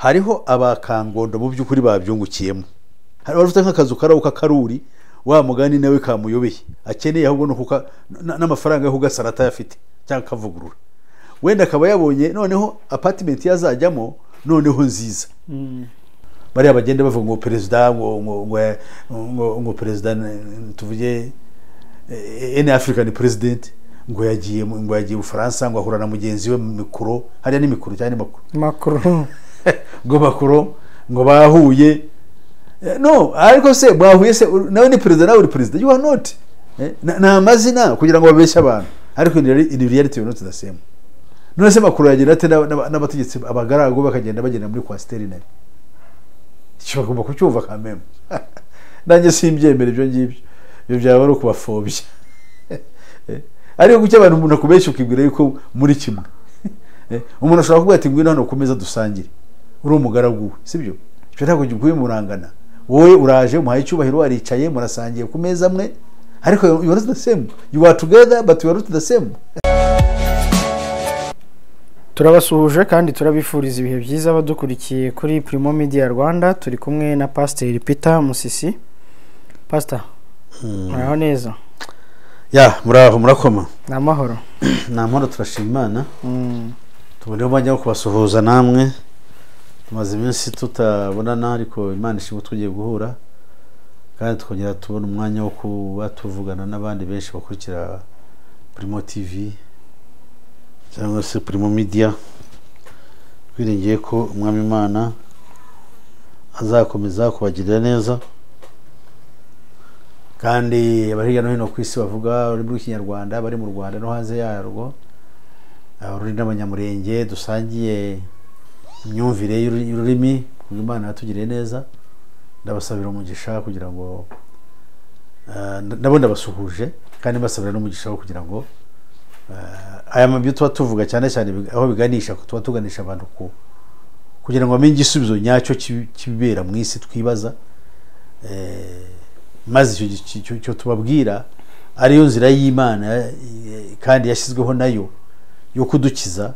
hariho abakangondo mu by'ukuri babyungukiyemo. Hari bafite nk'akazu karauka karuri wa mugani nawe kamuyobeye akeneye ahubwo no n'amafaranga yo kugasarata yafite cyangwa kavugurura, wenda akaba yabonye noneho apartment yazajyamo noneho nziza. Bari abagenda bavuga ngo president ngo president tuvuge en African president ngo yagiye mu Faransa ngo ahura na mugenzi we mikuru, hariya ni mikuru cyane makuru ngo bakuru ngo bahuye. No, ariko se bahuye se nawe ni president nawe uri president, you are not na amazina kugira ngo babeshye abantu, ariko in reality you not the same. None se makuru yagira ate n'abategetse abagarago bakagenda bagenda muri kwasteri nari cyo bagomba kucyumva kameme. Nanjye simbyemera ibyo ngibyo, ibyo byaba ari ukubafobya. Ariko kuki abantu umuntu akubeshya ukibwira yuko muri kimwe. Umuntu ashobora kuvuga ati ngwino hano kumeza dusangire, uri umugaragu we, sibyo? Cyo ntabwo gikuye murangana, wowe uraje umuhaye icyubahiro aricaye murasangiye ku meza amwe, ariko you are not the same, you are together but you are not the same. Turabasuhuje kandi turabifuriza ibihe byiza badukurikiye kuri Primo Media Rwanda. Turi kumwe na Pastor Peter Musisi. Pastor, muraho neza? Ya, muraho murakoma. Namahoro. Namahoro turashima Imana. Tubone bajya kubasuhuza namwe. Tumaze iminsi tutabonana ariko Imana ishimwe tugiye guhura. Kandi tukongera tubona umwanya wo kuba tuvugana n'abandi benshi bakurikira Primo TV cyangwa se Primo Media. Twiringiye ko umwami Imana azakomeza kubagirira neza, kandi abari hirya no hino ku isi bavuga ururimi rw'Ikinyarwanda bari mu Rwanda no hanze yarwo, ururimi n'abanyamurenge dusangiye imyumvire y'ururimi, Imana yatugiriye neza. Ndabasabira umugisha kugira ngo ndabona basuhuje, kandi basabira n'umugisha wo kugira ngo aya mabyo tuba tuvuga cyane cyane aho biganisha tuba tuganisha abantu kugira ngo bamenye igisubizo nyacyo kibera mu isi twibaza, maze icyo tubabwira ariyo nzira y'Imana kandi yashyizweho nayo yo kudukiza,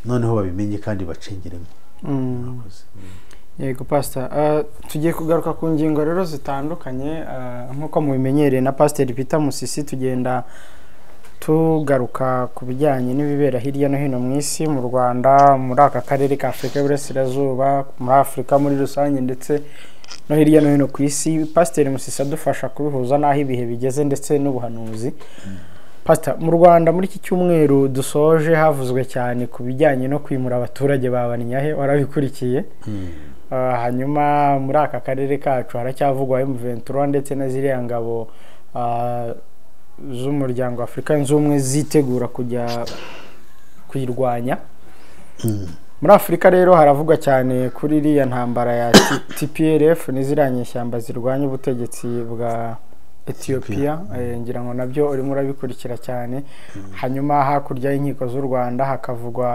noneho babimenye kandi bacengeremo. Yego Pastor, tugiye kugaruka ku ngingo rero zitandukanye nkuko mubimenyereye na Pastor Peter Musisi. Tugenda tugaruka ku bijyanye n'ibibera hirya no hino mu isi, mu Rwanda, muri aka karere ka Afrika y'Uburasirazuba, muri Afrika muri rusange ndetse no hirya no hino ku isi. Pastor Musisi adufasha kubihuza n'aho ibihe bigeze ndetse n'ubuhanuzi. Pastor, mu Rwanda muri iki cyumweru dusoje havuzwe cyane ku bijyanye no kwimura abaturage babanyahe, warabikurikiye? Hanyuma muri aka karere kacu haracyavugwa M23 ndetse na ziriya ngabo z'umuryango Afrika nzumwe zitegura kujya kuyirwanya. Muri Afrika rero haravugwa cyane kuri iriya ntambara ya TPLF n'iziranye shyamba zirwanya ubutegetsi bwa Ethiopia. Ngira ngo nabyo urimo urabikurikira cyane. Hanyuma hakurya y'inkiko z'u Rwanda hakavugwa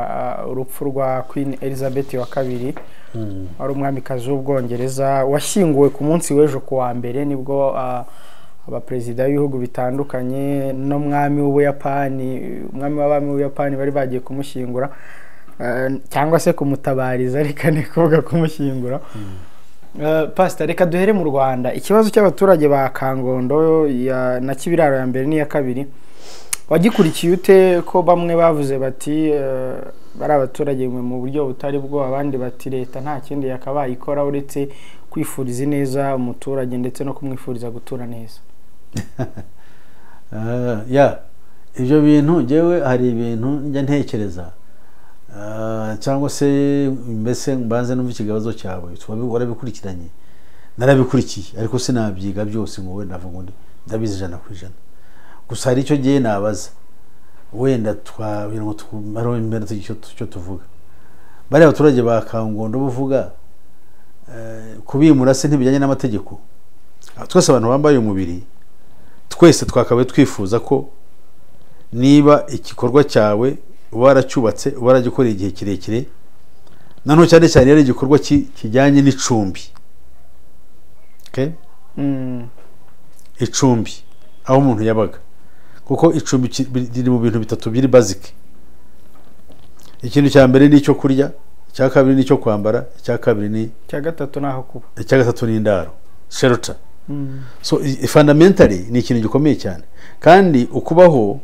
urupfu rwa Queen Elizabeth wa kabiri, ari umwamikazi w'Ubwongereza washyinguwe ku munsi w'ejo ku wa mbere, nibwo abaperezida b'ibihugu bitandukanye n'umwami w'Ubuyapani, umwami w'abami w'Ubuyapani bari bagiye kumushyingura cyangwa se kumutabariza, ariko ni kuvuga kumushyingura. Pastor, reka duhere mu Rwanda. Ikibazo cy'abaturage ba Kangondo na Kibiraro ya mbere n'iya kabiri wagikurikiye ute? Ko bamwe bavuze bati bari abaturage mu buryo butari bwo, abandi bati leta nta kindi yakabaye ikora uretse kwifuriza neza umuturage ndetse no kumwifuriza gutura neza. Ibyo bintu jewe hari ibintu njya ntekereza, cyangwa se mbese mbanze numva ikibazo cyawe warabikurikiranye. Narabikurikiye ariko sinabyiga byose ngo wenda navuga ngo ndabizi 100%. Gusa hari icyo giye nabaza, wenda twabira ngo tumaro imbere cyo tuvuga. Bari abaturage ba Kangondo buvuga kubimura se ntibijyanye n'amategeko. Twese abantu bambaye umubiri, twese twakabaye twifuza ko niba igikorwa cyawe waracyubatse waragikoreye igihe kirekire, nanone cyane cyane yari igikorwa kijyanye n'icumbi. Okay? Icumbi aho umuntu yabaga, kuko icumbi riri mu bintu bitatu biri basic. Ikintu cya mbere ni icyo kurya, icya kabiri ni icyo kwambara, icya kabiri ni icya gatatu naho kuba, icya gatatu ni indaro, shelter. So fundamentally ni ikintu gikomeye cyane, kandi ukubaho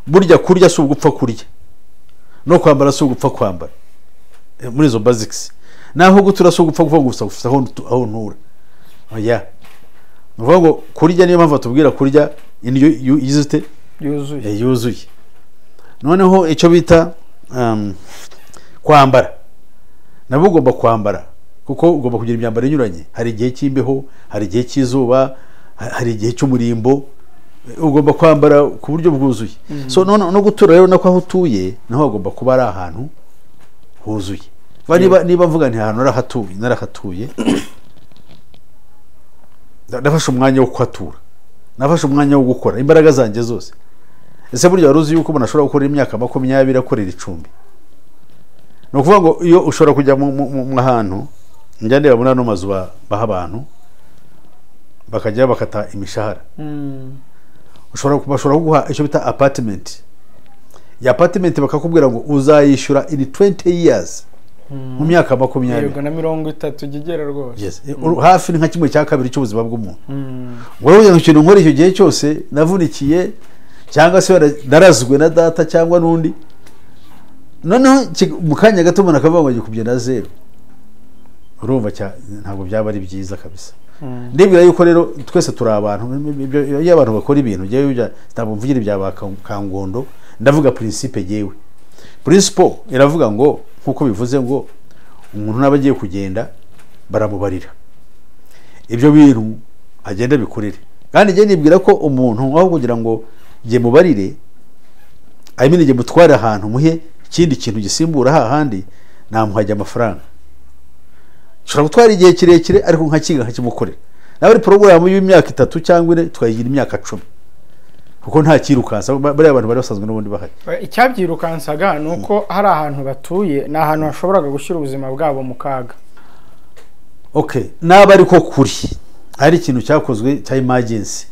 burya kurya si ugupfa kurya, no kwambara si ugupfa kwambara, muri izo basics. Naho gutura si ugupfa gusa gusa aho ntura, oya, nuvuga ngo kurya niyo mpamvu tubwira kurya indyo yizute yuzuye. Noneho icyo bita kwambara, nabo ugomba kwambara kuko ugomba kugira imyambaro inyuranye. Hari igihe cy'imbeho, hari igihe cy'izuba, hari igihe cy'umurimbo, ugomba kwambara ku buryo bwuzuye. So no gutura rero nako aho utuye naho ugomba kuba ari ahantu huzuye. Niba mvuga nti ahantu narahatuye nafashe umwanya wo kwatura, nafashe umwanya wo gukora imbaraga zanjye zose. Ese burya waruzi yuko umuntu ashobora gukora imyaka 20 akorera icumbi? No kuvuga ngo iyo ushobora kujya mu ahantu njya ndeba muri ano mazu baha abantu bakajya bakata imishahara, bashobora kuguha icyo bita apartment. Ya apartment bakakubwira ngo uzayishyura in 20 years, mu myaka 20. Yego na 30 gigera rwose. Yes, hafi ni nka kimwe cya kabiri cy'ubuzima bw'umuntu. Wowe uya ikintu nkora icyo gihe cyose navunikiye cyangwa se narazwe na data cyangwa nundi, noneho mu kanya gato umuntu akavuga ngo gikubye na zero, urumva ntabwo byaba ari byiza kabisa. Ndibwira yuko rero twese turi abantu, iyo abantu bakora ibintu jewe ntabwo mvugira ibya Kangondo, ndavuga principe jewe. Principle iravuga ngo nkuko bivuze ngo umuntu nabagiye kugenda baramubarira ibyo bintu agenda bikorere, kandi je nibwira ko umuntu aho kugira ngo je mubarire ayimene je mutwara ahantu muhe ikindi kintu gisimbura hahandi namuhajya amafaranga. Ushobora gutwara igihe kirekire ariko nkakiga nkakimukorera. Nawe ari program y'imyaka 3 cyangwa 4 twayigira imyaka 10, kuko nta kirukansa bari abantu bari basanzwe n'ubundi bahari. Icyabyirukansaga nuko hari ahantu batuye na ahantu hashoboraga gushyira ubuzima bwabo mu kaga. Okay, naba ariko kuri hari ikintu cyakozwe cya emergency,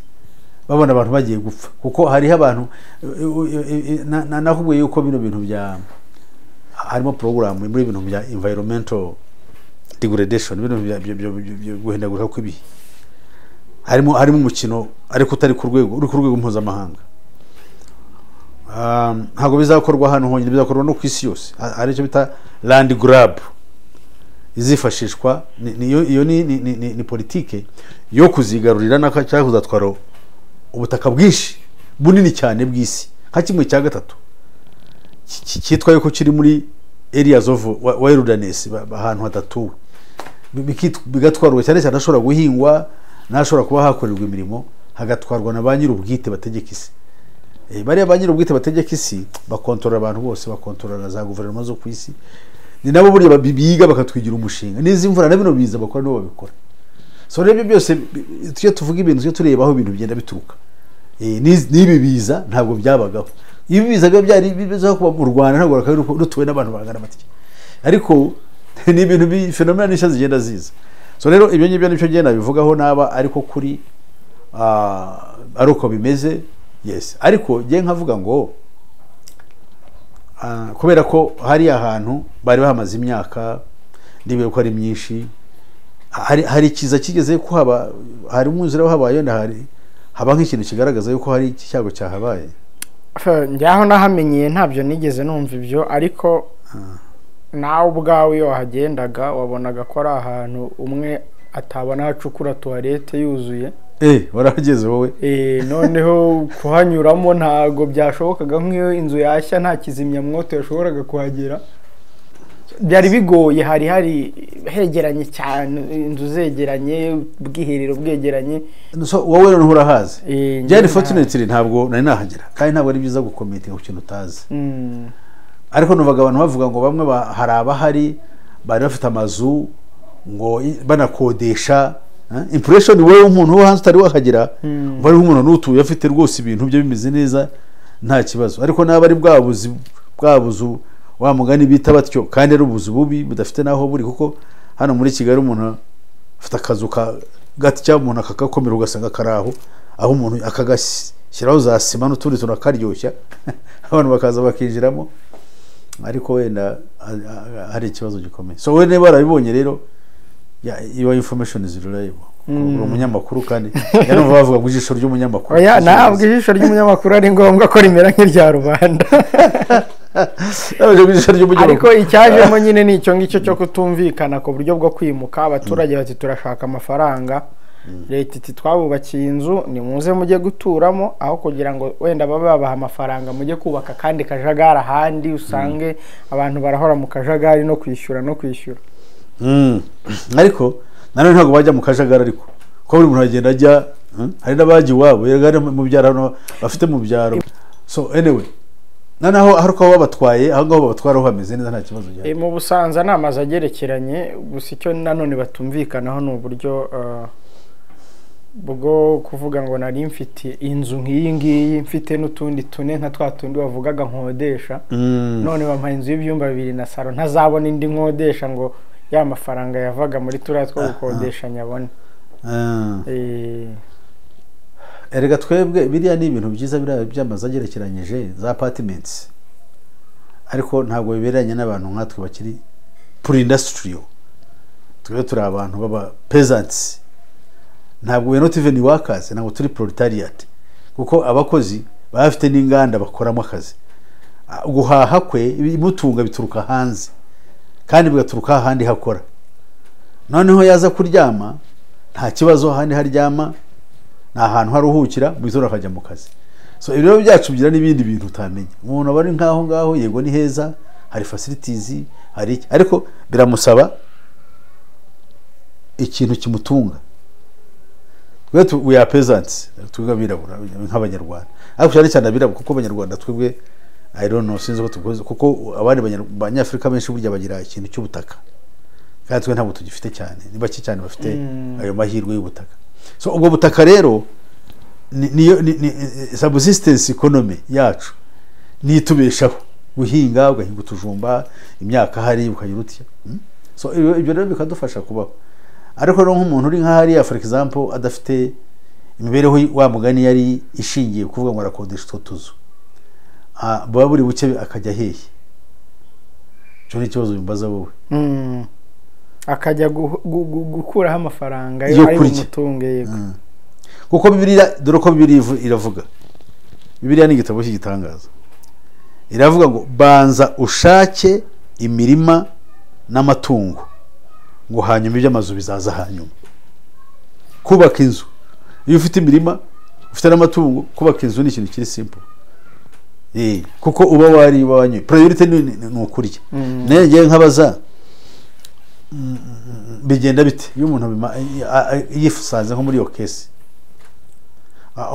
babona abantu bagiye gupfa, kuko hariho abantu nakubwiye yuko bino bintu bya harimo program muri bintu bya environmental degradation, bino byo guhindagurika kw'ibihe. Harimo umukino ariko utari ku rwego mpuzamahanga. Ntabwo bizakorwa hano honyine, bizakorwa no ku isi yose. Hari icyo bita land grab izifashishwa, iyo ni politike yo kuzigarurira naka cyangwa kuzatwara ubutaka bwinshi bunini cyane bw'isi, nka kimwe cya gatatu cyitwa yuko kiri muri areas of wilderness, ahantu hatatuwe, bigatwarwa cyane cyane ashobora guhingwa, nashobora kuba hakorerwa imirimo, hagatwarwa na ba nyir'ubwite bategeka isi. Bariya ba nyir'ubwite bategeka isi bakontorora abantu bose, bakontorora za guverinoma zo ku isi, ni nabo buriya biga bakatwigira umushinga. N'izi mvura na bino biza bakora nibo babikora. So rero byose tujye tuvuga ibintu tujye tureba aho ibintu bigenda bituruka. N'ibi biza ntabwo byabagaho. Ibi biza byari biza kuba mu Rwanda ntabwo rutuwe n'abantu bangana batike, ariko ni ibintu phenomena nisha zigenda ziza. So rero ibyo ngibyo nicyo genda bivugaho naba ariko kuri aruko bimeze. Yes, ariko je nkavuga ngo kubera ko hari ahantu bari bahamaze imyaka ndibe ko ari myinshi, hari kiza kigeze ko hari umwuzure wahabaye, haba nk'ikintu kigaragaza yuko hari icyago cyahabaye. Njyaho nahamenyeye ntabyo nigeze numva ibyo, ariko nawe ubwawe iyo wahagendaga wabonaga ko ari ahantu umwe atabona hacukura toilette yuzuye. Warahageze wowe? Noneho kuhanyuramo ntago byashobokaga, nk'iyo inzu yashya nta kizimyamwoto yashoboraga kuhagera, byari bigoye. hari hegeranye cyane, inzu zegeranye, ubwiherero bwegeranye. So wowe rero urahazi? Byari fortunately ntabwo nari nahagera, kandi ntabwo ari byiza gukometinga ku kintu utazi. Ariko nuvaga abantu bavuga ngo bamwe hari abahari bari bafite amazu ngo banakodesha. Impression wowe umuntu wo hanze utari wahagera bari nk'umuntu n'utuye afite rwose ibintu bye bimeze neza nta kibazo. Ariko naba ari bwabuzu wa mugani bita batyo, kandi ari ubuzu bubi budafite naho buri, kuko hano muri Kigali umuntu afite akazu gati cyangwa umuntu akagakomera ugasanga karaho, aho umuntu akagashyiraho za sima n'utundi tunakaryoshya abantu bakaza bakinjiramo. ariko wenda hari ikibazo gikomeye. So we niba warabibonye rero your information is reliable. Uri umunyamakuru kandi yanumva bavuga ngo ijisho ry'umunyamakuru. Oya ntabwo ijisho ry'umunyamakuru ari ngombwa ko rimera nk'irya rubanda. Ariko icyajemo nyine ni icyo ngicyo cyo kutumvikana ku buryo bwo kwimuka. Abaturage bati turashaka amafaranga, leta iti twabubakiye inzu ni muze mujye guturamo, aho kugira ngo wenda babe babaha amafaranga mujye kubaka kandi kajagari ahandi usange abantu barahora mu kajagari no kwishyura. Ariko nanone ntabwo bajya mu kajagari, ariko ko buri muntu agenda ajya, hari n'abaji wabo yari mu byaro bafite mu byaro. So anyway, nanaho haruko babatwaye aho ngaho babatwara hameze neza nta kibazo cyane. Mu Busanza namaze agerekeranye, gusa icyo nanone batumvikanaho ni uburyo bwo kuvuga ngo nari mfite inzu nk'iyi ngiyi, mfite n'utundi tune nka twa tundi bavugaga nkodesha, none bampaye inzu y'ibyumba 2 na salo, ntazabona indi nkodesha ngo ya mafaranga yavaga muri turiya two gukodesha nyabone. Erega twebwe biriya ni ibintu byiza byamaze agerekeranyije za apartments, ariko ntabwo biberanye n'abantu nkatwe bakiri pure industrial. Twe turi abantu baba peasants, ntabwo we not even workers, ntabwo turi proletariat, kuko abakozi bafite n'inganda bakoramo akazi. Guhaha kwe ibimutunga bituruka hanze kandi bigaturuka ahandi hakora. Noneho yaza kuryama nta kibazo, ahandi haryama nta hantu haruhukira, bizora akajya mu kazi. So ibiro byacu bigira n'ibindi bintu utamenya. Umuntu bari nkaho ngaho yego ni heza, hari facilities, hari ariko biramusaba ikintu kimutunga. We are peasants, twebwe birabura nk'abanyarwanda. Ariko cyane cyane birabura kuko abanyarwanda twebwe I don't know, sinzi ko tugoze kuko abandi banyafrika benshi burya bagira ikintu cy'ubutaka. Kandi twe ntabwo tugifite cyane. Ni baki cyane bafite ayo mahirwe y'ubutaka. So ubwo butaka rero ni subsistence economy yacu. Ni tubeshaho guhinga, ugahinga utujumba, imyaka hari ukagira utya. So ibyo rero bikadufasha kubaho. Ariko no nk'umuntu uri nka hariya for example adafite imibereho wa mugani yari ishingiye kuvuga ngo arakodesha tutuzu, baba buri buke akajya hehe? Cyo ni ikibazo bimbaza wowe. Akajya gukuraho amafaranga yo ari umutunge yego. Kuko Bibiliya, dore ko Bibiliya iravuga, Bibiliya ni igitabo cy'igitangaza, iravuga ngo banza ushake imirima n'amatungo ngo hanyuma iby'amazu bizaza hanyuma. Kubaka inzu, iyo ufite imirima ufite n'amatungo, kubaka inzu ni ikintu kiri simple. Kuko uba wari wanywe priority ni ukurya. Nenge nkabaza bigenda bite iyo umuntu yifusanze nko muri yo case,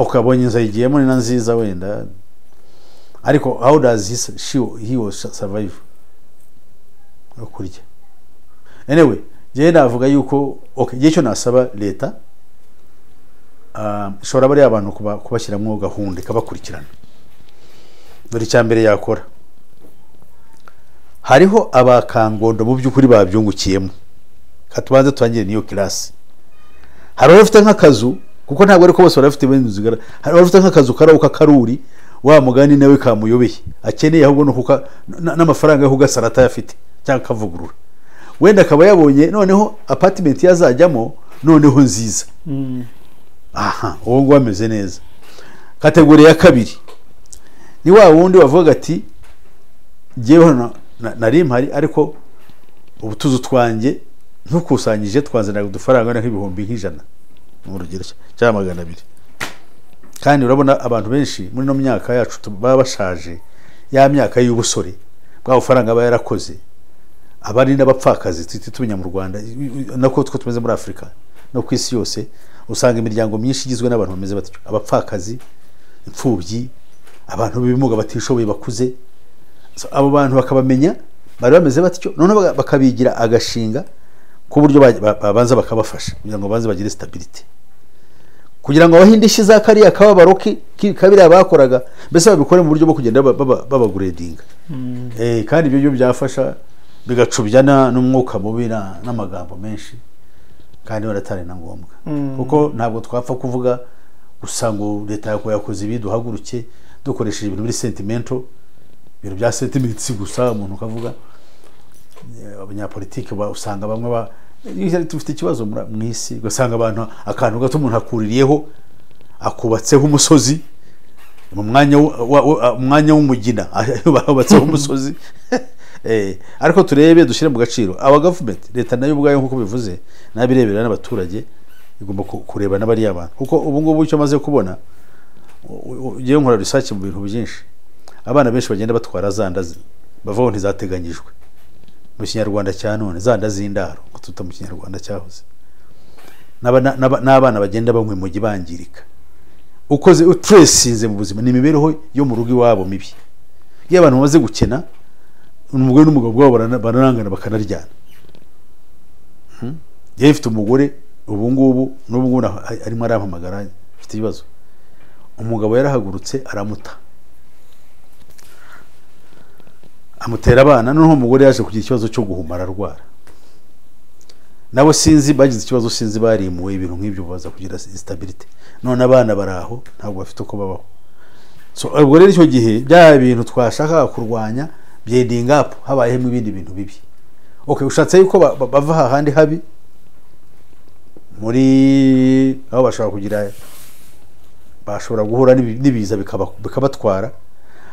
ukabonye inzu yigiyemo ni nziza wenda, ariko how does he was survive? Ukurya. Anyway, je navuga yuko okay, je cyo nasaba leta shora bari abantu kubashyiramo gahunda ikabakurikirana. Dore cyambere yakora, hariho abakangondo mu by'ukuri babyungukiyemo, katubanze twangire niyo class. Hari abafite nk'akazu, kuko ntabwo ariko bose barafite bene zigara, hari abafite nk'akazu karauka karuri wa mugani nawe kamuyobeye, akeneye ahubwo no kuka n'amafaranga yo kugasarata yafite cyangwa kavugurura. Wenda akaba yabonye noneho apartment yazajyamo noneho nziza. Aha, uwo ngo ameze neza. Kategori ya kabiri ni wa wundi wavuga ati jewe nari mpari, ariko ubutuzu twanjye ntukusanyije twanzanaga udufaranga nk'ibihumbi nk'ijana mu rugero cyangwa 200. Kandi urabona abantu benshi muri no myaka yacu baba bashaje, ya myaka y'ubusore bwa ufaranga aba yarakoze, abari n'abapfakazi tutumenya mu Rwanda nako two tumeze muri Afrika no kwisi yose. Usanga imiryango myinshi igizwe n'abantu bameze batyo, abapfakazi, imfubyi, abantu bibimuga batishoboye bakuze. So abo bantu bakabamenya bari bameze batyo, none bakabigira agashinga ku buryo babanza bakabafasha kugira ngo banze bagire stability, kugira ngo abahindishe za kariya kababaroki kabiri abakoraga mbese babikore mu buryo bwo kugenda baba grading. Kandi ibyo byafasha bigacubyana n'umwuka mubi n'amagambo menshi, kandi baratari na ngombwa. Kuko ntabwo twapfa kuvuga gusa ngo leta yakoze ibi duhaguruke dukoresheje ibintu biri sentimental. ibintu bya sentiments gusa umuntu ukavuga abanyapolitike usanga bamwe tufite ikibazo mu isi ugasanga abantu akantu gato umuntu akuririyeho akubatseho umusozi mu mwanya w'umugina babatseho umusozi ariko turebe dushyire mu gaciro aba government leta nayo ubwayo nkuko bivuze nabirebera n'abaturage igomba kureba n'abari abantu kuko ubu ngubu icyo maze kubona ugiye nkora research mu bintu byinshi abana benshi bagenda batwara zandazi bavaho ntizateganyijwe mu kinyarwanda cya none zanda z'indaro tuta mu kinyarwanda cyahoze n'abana bagenda bamwe mu gibangirika ukoze utresinze mu buzima n'imibereho yo mu rugo iwabo mibi iyo abantu bamaze gukena umugore n'umugabo wabo baranangana bakanaryana yari ifite umugore ubu ngubu n'ubu arimo arampamagara afite ibibazo umugabo yarahagurutse aramuta amutera abana noneho umugore yaje kugira ikibazo cyo guhumara arwara nabo sinzi bagize ikibazo sinzi barimuwe ibintu nk'ibyo baza kugira stability none abana baraho ntabwo bafite uko babaho so ubwo rero icyo gihe bya bintu twashaka kurwanya byending up habayemo ibindi bintu bibi okay ushatse yuko bava hahandi habi muri aho bashaka kugira bashobora guhura n'ibiza bikabatwara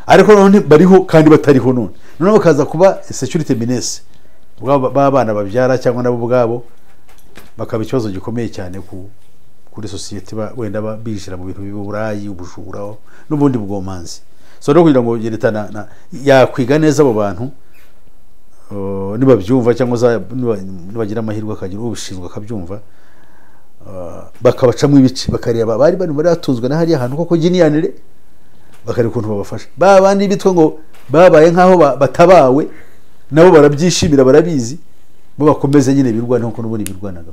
ariko none bariho kandi batariho none bakaza kuba security menace b'abana babyara cyangwa nabo ubwabo bakaba ikibazo gikomeye cyane kuri society wenda bijira mu bintu by'uburayi ubujura n'ubundi bwomanzi so no kugira ngo yeretana yakwiga neza abo bantu nibabyumva cyangwa nibagira amahirwe akagira ubishinzwe akabyumva bakabacamo ibice bakareba bari batunzwe na hariya ahantu koko giniyanire bakareba ukuntu babafasha babandi bitwa ngo babaye nkaho batabawe nabo barabyishimira barabizi bo bakomeze nyine birwana nkuko n'ubundi birwanaga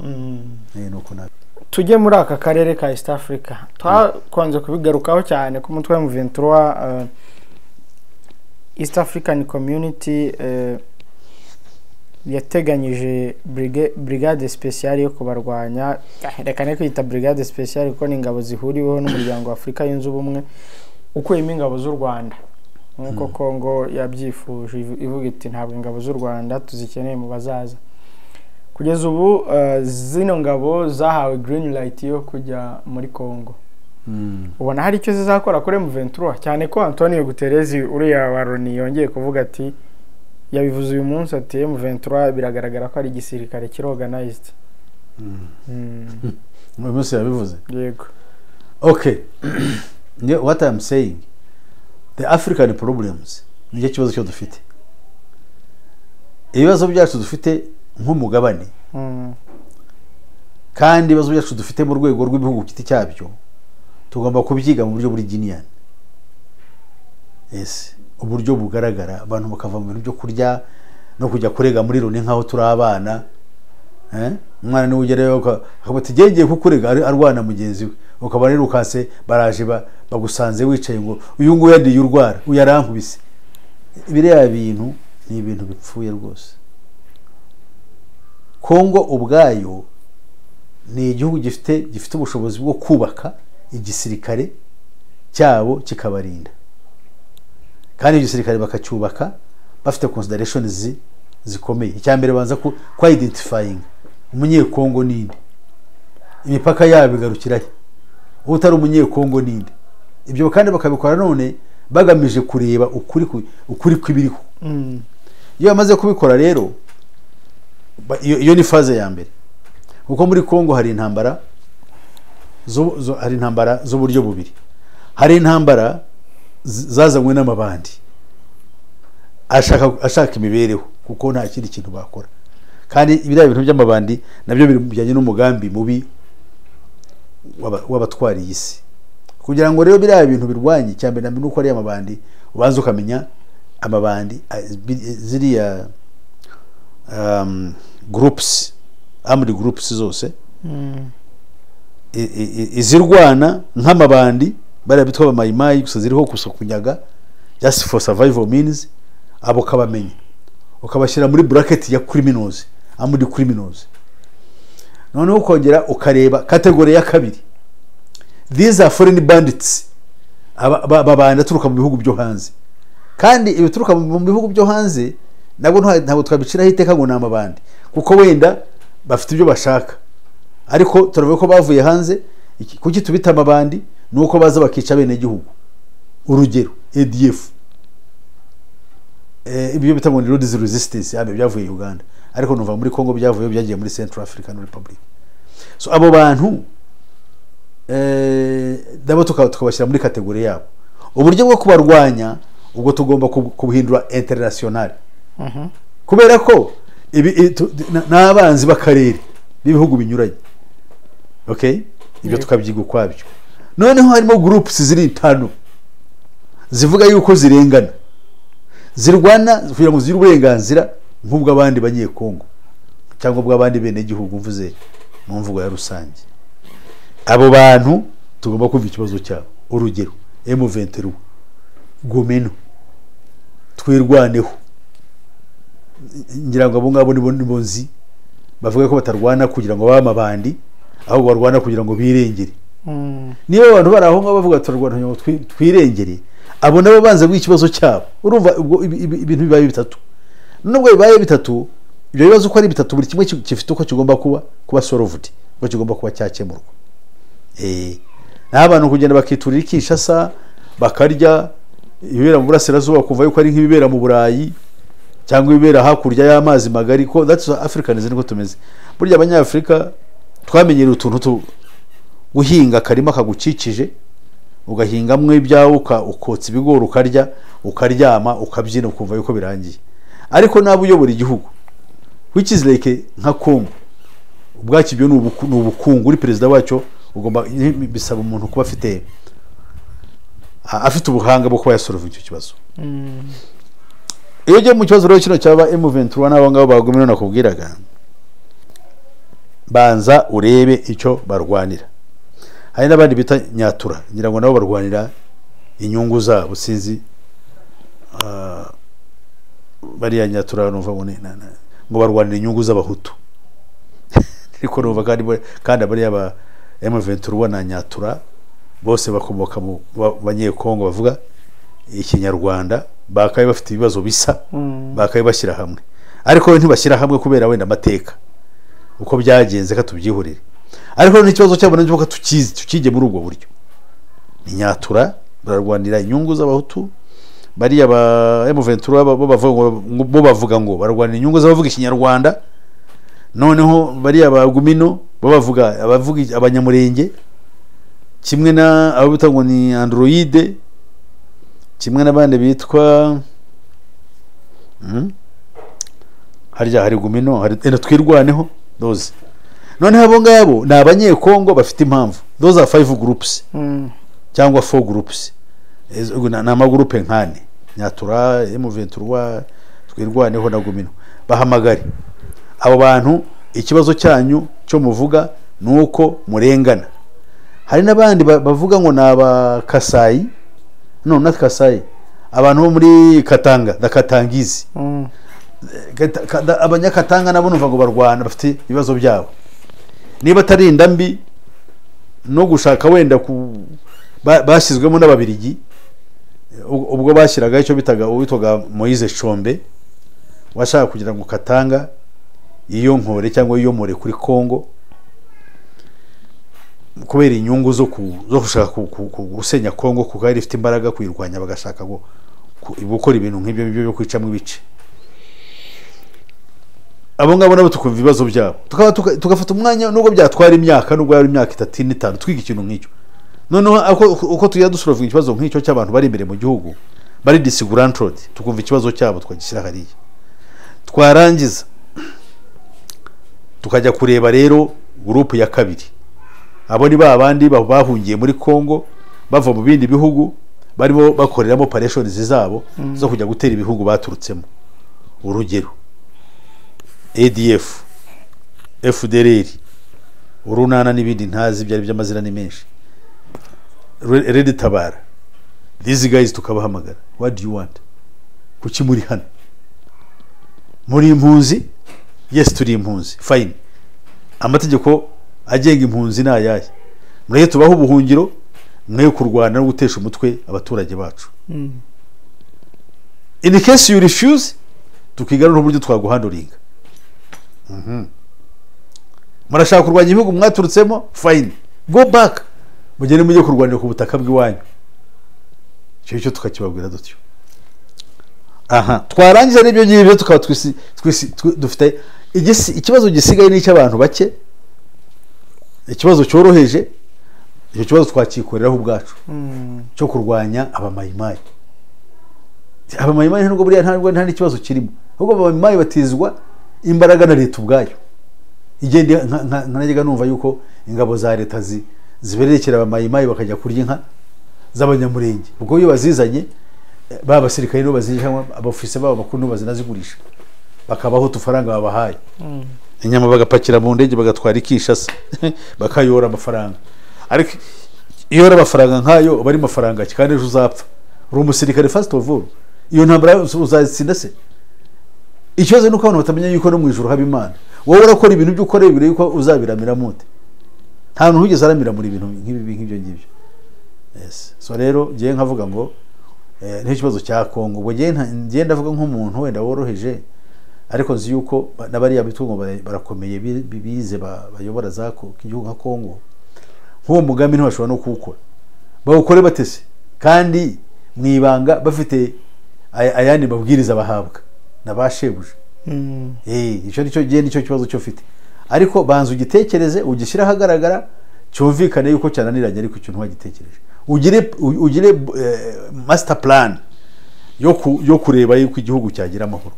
nuko nabi tujye muri aka karere ka East Africa twakonze kubigarukaho cyane ku mutwe wa M23 East African Community yateganyije brigade speciale yo kubarwanya reka ne kwita brigade speciale kuko ni ingabo zihuriweho n'umuryango wa Afrika yunze ubumwe ukuyemo ingabo z'u Rwanda nkuko Kongo yabyifuje ivuga iti ntabwo ingabo z'u Rwanda tuzikeneye mu bazaza kugeza ubu zino ngabo zahawe green light yo kujya muri Kongo ubona hari icyo zizakora kuri M23 cyane ko Antonio Guterres uriya wa Loni yongeye kuvuga ati yabivuze uyu munsi ati M23 biragaragara ko ari igisirikare kiroganized mu munsi yabivuze yego okay what I'm saying the African problems ni kibazo cyo dufite ibibazo byacu dufite nk'umugabane kandi ibibazo byacu dufite mu rwego rw'ibihugu kiti cyabyo tugomba kubyiga mu buryo buri genial uburyo bugaragara abantu bakava mu bintu byo kurya no kujya kurega muri Loni nkaho turi abana umwana ni ugereyo akabati gengeye kukurega arwana mugenzi we ukaba rero ukase baraje bagusanze wicaye ngo uyu nguyu yandiye urwara uyarankubise biriya bintu ni ibintu bipfuye rwose Kongo ubwayo ni igihugu gifite ubushobozi bwo kubaka igisirikare cyabo kikabarinda kandi igisirikare bakacyubaka bafite considerations zikomeye icyambere banza ku identifying umunyekongo ninde imipaka yabo igarukira utari umunyekongo ninde ibyo kandi bakabikora none bagamije kureba ukuri kwibiriho iyo bamaze kubikora rero iyo ni faze ya mbere kuko muri Kongo hari intambara z'uburyo bubiri hari intambara zazanywe n'amabandi ashaka imibereho kuko nta kindi kintu bakora kandi ibiriya bintu by'amabandi nabyo bijyanye n'umugambi mubi w'abatwariye isi kugira ngo rero biriya bintu birwanye cyambere nambe nuko ari amabandi ubanza ukamenya amabandi ziriya groups armed groups zose izirwana nk'amabandi bari bitwa bamayimayi gusa ziriho gusa kunyaga just for survival means abo kabamenya ukabashyira muri bracket ya criminals armed criminals none ukongera ukareba category ya kabiri these are foreign bandits babanda turuka mu bihugu byo hanze kandi ibituruka mu bihugu byo hanze nabwo ntabwo twabiciraho iteka ngo ni amabandi, kuko wenda bafite ibyo bashaka, ariko turavuga ko bavuye hanze. Kuki tubita amabandi? ni uko baza bakica bene gihugu. Urugero ADF, ibyo bita ngo Lord's Resistance yabe byavuye Uganda, ariko nuva muri Congo byavuye byagiye muri Central African Republic. So abo bantu dabo tukabashyira muri kategori yabo. Uburyo bwo kubarwanya ubwo tugomba kubuhindura international, kubera ko n'abanzi b'akarere b'ibihugu binyuranye. Okay, ibyo tukabyiga ukwabyo. Noneho harimo groups ziri itanu zivuga yuko zirengana, zirwana kugira ngo zire uburenganzira nk'ubw'abandi banyekongo cyangwa ubw'abandi bene gihugu, mvuze mu mvugo ya rusange. Abo bantu tugomba kumva ikibazo cyabo. Urugero M23, Gomeno, twirwaneho. Ngira ngo abo ngabo nibo nzi bavuga ko batarwana kugira ngo babe amabandi, ahubwo barwana kugira ngo birengere. Niba abantu bari aho ngabo bavuga turarwana ngo twirengere, abo nabo banze bw'ikibazo cyabo. Urumva ibintu bibaye bitatu. Nubwo bibaye bitatu, ibyo bibazo uko ari bitatu, buri kimwe gifite uko kigomba kuba solved, uko kigomba kuba cyakemurwa. N'abantu kugenda bakiturira Kinshasa bakarya ibibera mu burasirazuba, kumva yuko ari nk'ibibera mu Burayi cyangwa ibibera hakurya y'amazi magari, ko that's Africanism niko tumeze. Burya abanyafrika twamenyera utuntu guhinga akarima kagukikije, ugahingamwe ibyawe ukotsa ibigori ukarya, ukaryama, ukabyina, ukumva yuko birangiye. Ariko nabo uyobora igihugu which is like nka Congo, ubwaki byo n'ubukungu, uri president wacyo ugomba bisaba umuntu kuba afite ubuhanga bwo kuba yasolve icyo kibazo. Iyo je mu kibazo rero kino cyaba M23 n'abo ngabo bagumino nakubwiraga, banza urebe icyo barwanira. Hari n'abandi bita Nyatura, ngira ngo nabo barwanira inyungu zabo, sinzi bari ya Nyatura numva ngo barwanira inyungu z'abahutu. Ariko numva kandi bari aba M23 na Nyatura bose bakomoka mu banyekongo bavuga ikinyarwanda, bakaye bafite ibibazo bisa, bakaye bashyira hamwe. Ariko ntibashyira hamwe kubera wenda amateka uko byagenze katubyihurire. Ariko n'ikibazo cyabo nacyo ko tukije muri ubwo buryo. Ni Nyatura bararwanira inyungu z'abahutu, bari aba M23 bo bavuga ngo bararwanira inyungu z'abavuga ikinyarwanda. Noneho bari abagumino bo bavuga abanyamurenge, kimwe na abo bita ngo ni Android, kimwe n'abandi bitwa hari gumino, hari twirwaneho doze. Noneho abo ngabo ni abanyekongo bafite impamvu. Those are 5 groups cyangwa 4 groups, na amagrupe nkane: Nyatura, M23, twirwaneho na gumino. Bahamagare abo bantu, ikibazo cyanyu cyo muvuga nuko murengana. Hari n'abandi bavuga ngo naba Kasayi, no not Kasayi, abantu bo muri Katanga, da Katangizi. Abanyakatanga nabo numva ngo barwana, bafite ibibazo byabo. Niba tarinda mbi no gushaka wenda bashyizwemo n'ababirigi, ubwo bashyiraga icyo bitaga uwitwaga Moise Chombe, washaka kugira ngo Katanga iyo nkore cyangwa iyo more kuri Congo, kubera inyungu zo gushaka gusenya Congo, kuko ari ifite imbaraga kwirwanya, bagashaka gukora ibintu nk'ibyo byo kwicamo ibice. Abo ngabo nabo tukumva ibibazo byabo, tugafata umwanya nubwo byatwara imyaka, nubwo yari imyaka 3 n'itanu twiga ikintu nk'icyo. Noneho uko tujya dusolve ikibazo nk'icyo cy'abantu bari imbere mu gihugu bari disgruntled, tukumva ikibazo cyabo twagishyira hariya. Twarangiza tukajya kureba rero group ya kabiri. Abo ni babandi bahungiye muri Congo bava mu bindi bihugu, barimo bakoreramo operations zabo zo kujya gutera ibihugu baturutsemo. Urugero ADF, FDLR, urunana n'ibindi ntazi byari by'amazina ni menshi, Red Tabara. These guys tukabahamagara, what do you want? Kuki muri hano? Muri impunzi? Yes, turi impunzi. Fine. Amategeko agenga impunzi na ayaye. Mureke tubaho ubuhungiro, mwe kurwana no gutesha umutwe abaturage bacu. in case you refuse tukiga n'uburyo twaguhanduringa. Murashaka kurwanya ibihugu mwaturutsemo, fine, go back mugende mujye kurwanira ku butaka bw'iwanyu. Cyo tukakibabwira dutyo. Twarangiza n'ibyo ngibyo tukaba dufite ikibazo gisigaye n'icy'abantu bake, ikibazo cyoroheje. Icyo kibazo twakikoreraho ubwacu cyo kurwanya abamayimayi. Abamayimayi nubwo buriya nta n'ikibazo kirimo, ahubwo abamayimayi batizwa imbaraga na leta ubwayo. Igende nkanajyaga numva yuko ingabo za leta zibererekera abamayimayi bakajya kurya inka z'abanyamurenge, ubwo iyo bazizanye ba basirikare no bazijamo, abofise babo bakuru bazinazigurisha bakabaho utufaranga babahaye, inyama bagapakira mu ndege bagatwara ikishasa bakayora amafaranga. Ariko iyo amafaranga nkayo bari mafaranga kandi ejo uzapfa uri umusirikare first of all, iyo ntambara uzatsinda se? Ikibazo nuko abantu batamenya yuko no mu ijuru haba Imana. Wowe urakora ibintu byo ukora bibire yuko uzabiramira mute, nta muntu ugeze aramira muri ibintu nk'ibyo ngibyo. Yes, so rero ngiye nkavuga ngo nta kibazo cya Kongo, ubwo ngiye ndavuga nk'umuntu wenda woroheje, ariko nzi yuko nabariya bitungo barakomeye bize bayobora za igihugu nka Kongo. Nk'uwo mugambi ntibashobora no kuwukora, bawukore batese kandi mwibanga bafite ayandi mabwiriza bahabwa nabashebuje. Icyo kibazo cyo ufite, ariko banza ugitekereze, ugishyira ahagaragara, cyumvikane yuko cyananiranye, ariko ikintu wagitekereje ugire master plan yo kureba yuko igihugu cyagira amahoro.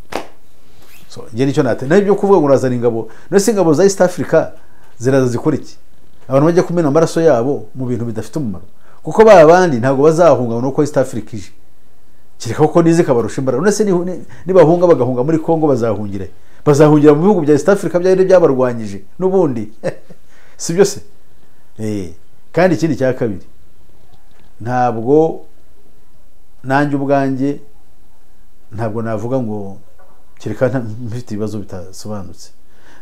So ngiye nicyo nabyo kuvuga ngo urazana ingabo, nose ingabo za East Africa ziraza zikora iki? Abantu bajya kumena amaraso yabo mu bintu bidafite umumaro, kuko ba bandi ntabwo bazahunga nuko East Africa ije, kireka ko nize kabarusha imbaraga. None se nibahunga bagahunga muri Kongo bazahungira mu bihugu bya East Africa byari byabarwanyije n'ubundi sibyo se? Kandi ikindi cya kabiri, ntabwo nanjye ubwanjye ntabwo navuga ngo kireka mfite ibibazo bitasobanutse,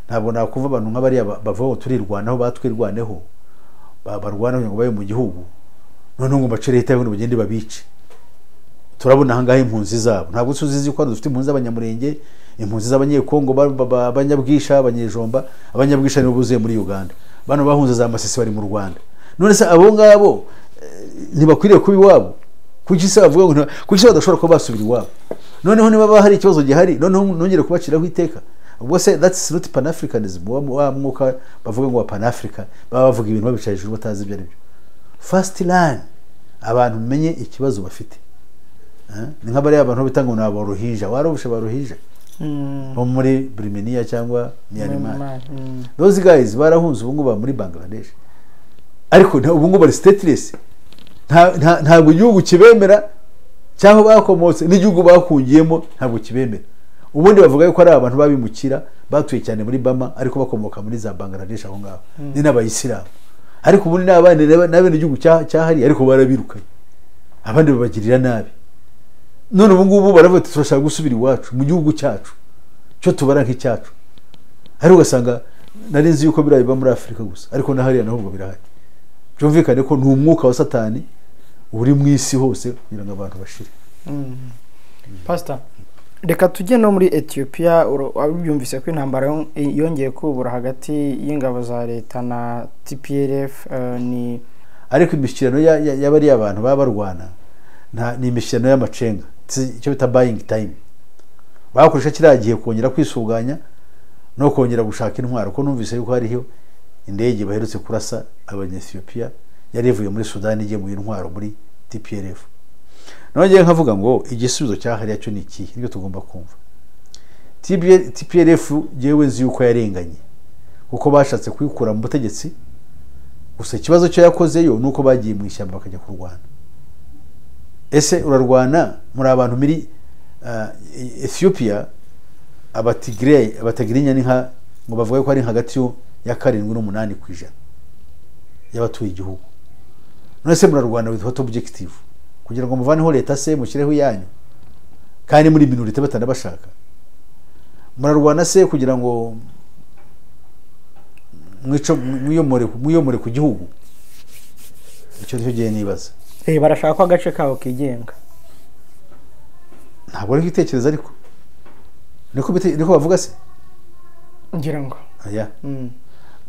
ntabwo nakuva abantu nk'abariya bavuga turirwanaho batwirwaneho barwanaho ngo baye mu gihugu none ngo bacere leta y'ubundi bagende babice. Turabona ahangahe impunzi zabo, ntabwo tuzizi ko dufite impunzi z'abanyamurenge, impunzi z'abanyekongo, abanyabwisha, abanyejomba. Abanyabwisha nibo buzuye muri Uganda, bano bahunze za Masisi bari mu Rwanda. None se abo ngabo ntibakwiriye kuba iwabo? Kuki se bavuga ngo kuki se badashobora kuba basubira iwabo? Noneho niba hari ikibazo gihari, noneho nongere kubaciraho iteka. Ubwo se that's not Pan-Africanism, wa mwuka bavuga ngo wa Pan-Africa, baba bavuga ibintu babicaye hejuru batazi ibyo aribyo. First line, abantu menye ikibazo bafite. Ni nk'abari abantu bitanga ngo nabaruhija, warobushe baruhija bo muri Birmania cyangwa Myanmar. Those guys barahunze ubu ngubu muri Bangladesh, ariko ubu ngubu bari stateless, ntabwo igihugu kibemera cyangwa bakomotse n'igihugu bakungiyemo ntabwo kibemera. Ubundi bavuga yuko ari abantu babimukira batuye cyane muri Bama, ariko bakomoka muri za Bangladesh aho ngaho, ni n'abayisilamu. Ariko ubundi n'abandi n'abene igihugu cyahari, ariko barabirukanye, abandi babagirira nabi. None ubu ngubu baravuga ati turashaka gusubira iwacu mu gihugu cyacu cyo tubara nk'icyacu. Ariko ugasanga nari nzi yuko birayiba muri Afurika gusa, ariko nahariya naho ubwo birahari. Byumvikane ko ni umwuka wa Satani uri mu isi hose kugira ngo abantu bashire. Pastor, reka tujye no muri Ethiopia. Wabyumvise ko intambara yongeye kubura hagati y'ingabo za leta na TPLF, ni ariko imishyikirano y'abari abantu baba barwana ni imishyikirano y'amacenga, icyo bita buying time. Bakoresha kiragiye kongera kwisuganya no kongera gushaka intwaro, ko numvise yuko hariho indege baherutse kurasa abanyethiopia yari ivuye muri Sudan igiye mu intwaro muri TPLF. Nongeye nkavuga ngo igisubizo cyahari cyo ni iki, nibyo tugomba kumva. TPLF yewe nzi yuko yarenganye kuko bashatse kwikura mu butegetsi, gusa ikibazo cyo yakozeyo nuko bagiye mu ishyamba bakajya kurwana. Ese urarwana muri abantu muri Ethiopia, abatigrinya ni nka ngo bavuga ko ari hagati ya 7 n'8% y'abatuye igihugu. None se murarwana with what objective? Kugira ngo muvaneho leta se mukireho yanyu kandi muri minorite batanabashaka? Murarwana se kugira ngo mwiyomore ku gihugu? Icyo gihe nibaza barashaka ko agace kawo kigenga. ntabwo ari igitekerezo ariko niko bavuga se ngira ngo aya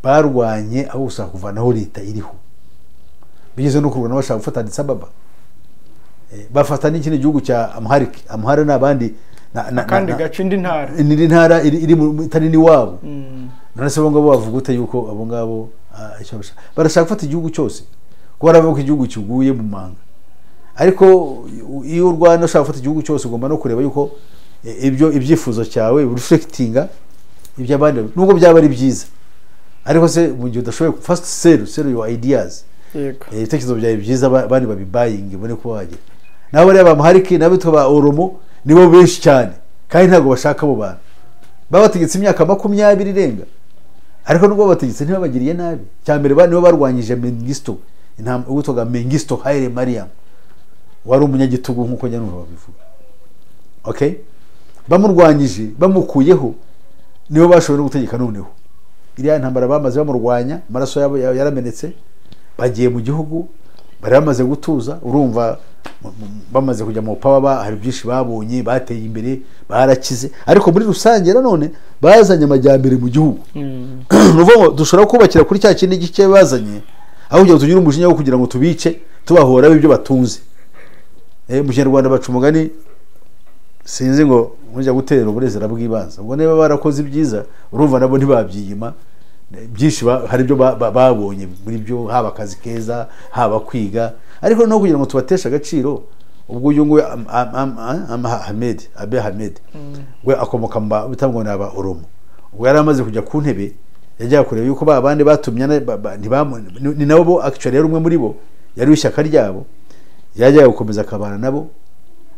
barwanye aho usanga kuvanaho leta iriho bigeze no kurwana bashaka gufata Addis Ababa bafata n'ikindi gihugu cya Amhara n'abandi kandi gace indi ntara iri itari ni wabo none se bongo bavuga ute yuko abo ngabo barashaka gufata igihugu cyose ko baravuga ko igihugu kiguye mu manga ariko iyo urwana ushaka gufata igihugu cyose ugomba no kureba yuko ibyifuzo cyawe reflectinga iby'abandi nubwo byaba ari byiza ariko se mu gihe udashoboye first sell your ideas ibitekerezo byawe byiza abandi babibayinge bone ko wagira nabo reba Amhariki n'abitwa ba Oromo nibo benshi cyane kandi ntabwo bashaka abo bantu babategetse imyaka 20 irenga ariko nubwo babategetse ntibabagiriye nabi cyambere bane nibo barwanyije Mengistu witwaga Mengistu Haile Mariam wari umunyagitugu nkuko nyanura babivuga okay bamurwanyije bamukuyeho nibo bashoboye gutegeka noneho iriya ntambara bamaze bamurwanya amaraso yabo yaramenetse bagiye mu gihugu bari bamaze gutuza urumva bamaze kujya mu power hari byinshi babonye bateye imbere barakize ariko muri rusange nanone bazanye amajyambere mu gihugu nuvuga dushobora kubakira kuri cya kindi gice bazanye aho ujya tunyura umujinya wo kugira ngo tubice tubahora ibyo batunze mu Kinyarwanda baca umugani sinzi ngo mujya gutera uburezera bw'ibanza ubwo niba barakoze ibyiza urumva nabo ntibabyiyima byinshi hari ibyo babonye muri byo haba akazi keza haba kwiga ariko no kugira ngo tubatesha agaciro ubwo uyu nguyu Abiy Ahmed we akomoka bitamwe n'aba Oromo ubwo yari amaze kujya ku ntebe yajya kureba yuko babandi batumye ni nabo actually yari umwe muri bo yari ishyaka ryabo yajya gukomeza akabana nabo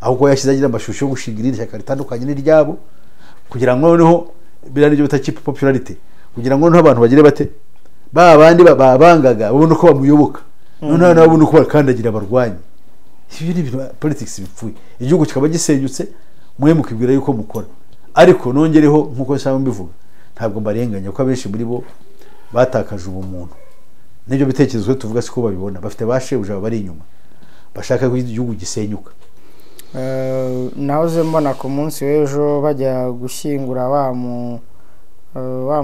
ahubwo yashyize agira amashusho yo gushingira ishyaka ritandukanye n'iryabo kugira ngo noneho biranije bita popularity kugira ngo abantu bagire bate babandi babangaga babone ko bamuyoboka noneho nabone uko bakandagira abarwanyi ibi ni politics bipfuye igihugu kikaba gisenyutse mwe mukibwira yuko mukora ariko nongereho nkuko cyangwa mbivuga ntabwo mbarenganya ko abenshi muri bo batakaje ubumuntu n'ibyo bitekerezo tuvuga siko babibona bafite bashebuja bari inyuma bashaka ko igihugu gisenyuka nahoze mbona ku munsi w'ejo bajya gushyingura wa